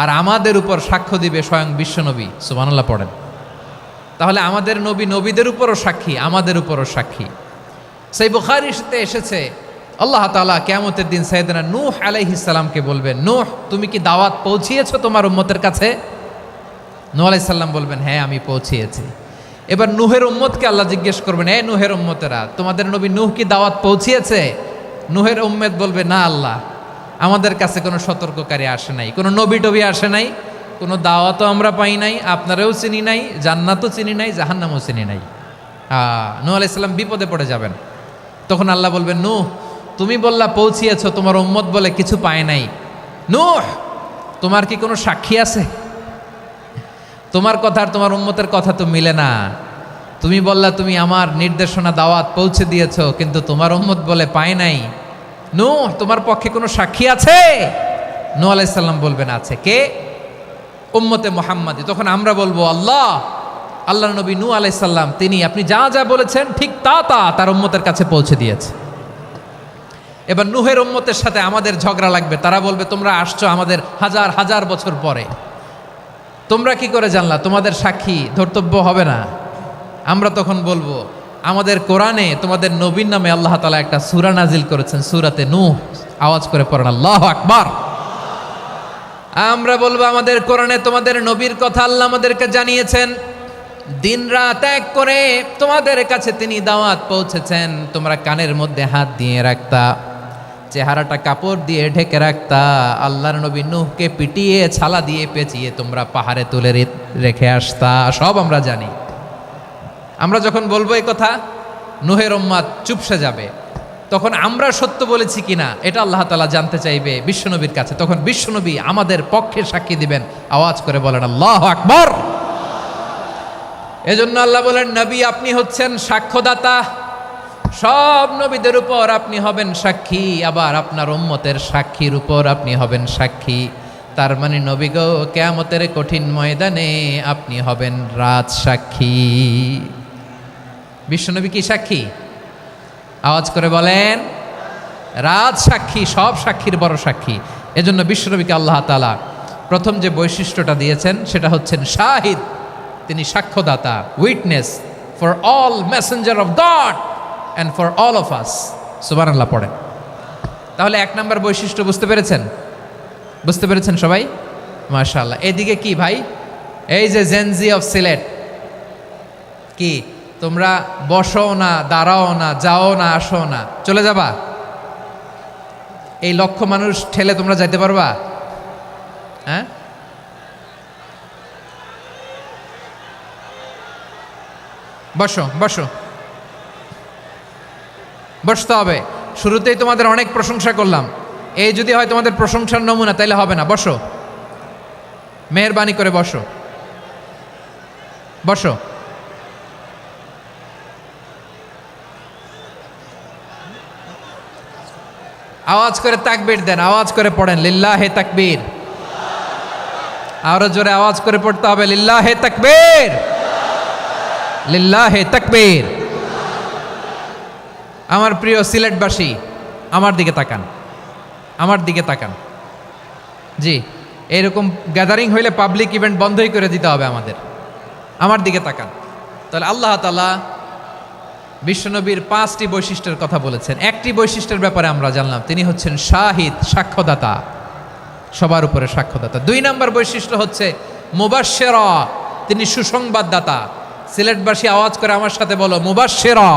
আর আমাদের উপর সাক্ষ্য দিবে স্বয়ং বিশ্বনবী। সুবহানাল্লাহ পড়েন। তাহলে আমাদের নবী নবীদের উপরও সাক্ষী, আমাদের উপরও সাক্ষী। সেই বুখারীতে এসেছে আল্লাহ তাআলা কিয়ামতের দিন সাইয়েদনা নূহ আলাইহিস সালামকে বলবেন, নূহ তুমি কি দাওয়াত পৌঁছিয়েছো তোমার উম্মতের কাছে? নূহ আলাইহিস সালাম বলবেন হ্যাঁ আমি পৌঁছিয়েছি। এবার নূহের উম্মতকে আল্লাহ জিজ্ঞেস করবেন, এ নূহের উম্মতেরা তোমাদের নবী নূহ কি দাওয়াত পৌঁছিয়েছে? নূহের উম্মত বলবে না আল্লাহ, আমাদের কাছে কোনো সতর্ককারী আসে নাই, কোনো নবী টবি আসে নাই, কোনো দাওয়াতও আমরা পাই নাই, আপনারাও চিনি নাই, জান্নাতও চিনি নাই, জাহান্নামও চিনি নাই। নূহ আলাইহিস সালাম বিপদে পড়ে যাবেন। তখন আল্লাহ বলবেন নূহ তুমি বললা পৌঁছিয়েছো, তোমার উম্মত বলে কিছু পায় নাই। নূহ তোমার কি কোনো সাক্ষী আছে? তোমার কথা আর তোমার উম্মতের কথা তো মিলে না। তুমি বললা তুমি আমার নির্দেশনা দাওয়াত পৌঁছে দিয়েছো, কিন্তু তোমার উম্মত বলে পায় নাই। নূহ তোমার পক্ষে কোনো সাক্ষী আছে? নূহ আলাইহিস সালাম বলবেন আছে। কে? উম্মতে মুহাম্মাদি। তখন আমরা বলবো আল্লাহ, আল্লাহর নবী নূহ আলাইহিস সালাম তিনি আপনি যা যা বলেছেন ঠিক তা তার উম্মতের কাছে পৌঁছে দিয়েছে। এবার নূহের উম্মতের সাথে আমাদের ঝগড়া লাগবে, তারা বলবে তোমরা আসছো আমাদের হাজার হাজার বছর পরে, তোমরা কি করে জানলা? তোমাদের সাক্ষী ধর্তব্য হবে না? আমরা তখন বলবো আমাদের কোরআনে তোমাদের নবীর নামে আল্লাহ তাআলা একটা সূরা নাজিল করেছেন, সূরাতে নূহ। আওয়াজ করে পড়েন আল্লাহু আকবার। আমরা বলবো আমাদের কোরআনে তোমাদের নবীর কথা আল্লাহ আমাদেরকে জানিয়েছেন, দিন রাত এক করে তোমাদের কাছে তিনি দাওয়াত পৌঁছেছেন, তোমরা কানের মধ্যে হাত দিয়ে রাখতা, চেহারাটা কাপড় দিয়ে ঢেকে রাখতা, আল্লাহর নবী নূহকে পিটিয়ে ছালা দিয়ে পেঁচিয়ে তোমরা পাহাড়ে তুলে রেখে আসতা, সব আমরা জানি। আমরা যখন বলবো এই কথা, নূহের উম্মাত চুপসে যাবে। তখন আমরা সত্য বলেছি কিনা এটা আল্লাহ তাআলা জানতে চাইবে বিশ্বনবীর কাছে, তখন বিশ্বনবী আমাদের পক্ষে সাক্ষী দিবেন। আওয়াজ করে বলেন আল্লাহু আকবার। এজন্য আল্লাহ বলেন, নবী আপনি হচ্ছেন সাক্ষ্যদাতা, সব নবীদের উপর আপনি হবেন সাক্ষী, আবার আপনার উম্মতের সাক্ষীর উপর আপনি হবেন সাক্ষী। তার মানে নবী গো, কিয়ামতের কঠিন ময়দানে আপনি হবেন রাজ সাক্ষী। বিশ্বনবী কি সাক্ষী? আওয়াজ করে বলেন, রাজ সাক্ষী, সব সাক্ষীর বড় সাক্ষী। এজন্য বিশ্বনবীকে আল্লাহ তাআলা প্রথম যে বৈশিষ্ট্যটা দিয়েছেন সেটা হচ্ছেন শাহিদ, তিনি সাক্ষ্যদাতা, witness for all messenger of God and for all of us. সুবহানাল্লাহ পড়েন। তাহলে এক নম্বর বৈশিষ্ট্য বুঝতে পেরেছেন? বুঝতে পেরেছেন সবাই? মাশাআল্লাহ। এদিকে কি ভাই, এই যে জেনজি অফ সিলেট, কি তোমরা বসো না, দাঁড়াও না, যাও না, আসো না, চলে যাবা? এই লক্ষ মানুষ ঠেলে তোমরা যাইতে পারবা? হ্যাঁ, বসো বসো, বসতে হবে। শুরুতেই তোমাদের অনেক প্রশংসা করলাম, এই যদি হয় তোমাদের প্রশংসার নমুনা, তাইলে হবে না। বসো, মেহেরবানি করে বসো, বসো। আওয়াজ করে তাকবীর দেন, আওয়াজ করে পড়েন লিল্লাহে তাকবীর। আরো জোরে আওয়াজ করে পড়তে হবে, লিল্লাহে তাকবীর, লিল্লাহে তাকবীর। আমার প্রিয় সিলেটবাসী, আমার দিকে তাকান, আমার দিকে তাকান। জি, এরকম গ্যাদারিং হইলে পাবলিক ইভেন্ট বন্ধই করে দিতে হবে আমাদের। আমার দিকে তাকান। তাহলে আল্লাহ তাআলা বিশ্বনবীর 5টি বৈশিষ্ট্যের কথা বলেছেন। একটি বৈশিষ্ট্যের ব্যাপারে আমরা জানলাম, তিনি হচ্ছেন শাহিদ, সাক্ষ্যদাতা, সবার উপরে সাক্ষ্যদাতা। 2 নম্বর বৈশিষ্ট্য হচ্ছে মুবাশশিরা, তিনি সুসংবাদদাতা। সিলেটবাসী আওয়াজ করে আমার সাথে বলো, মুবাশশিরা।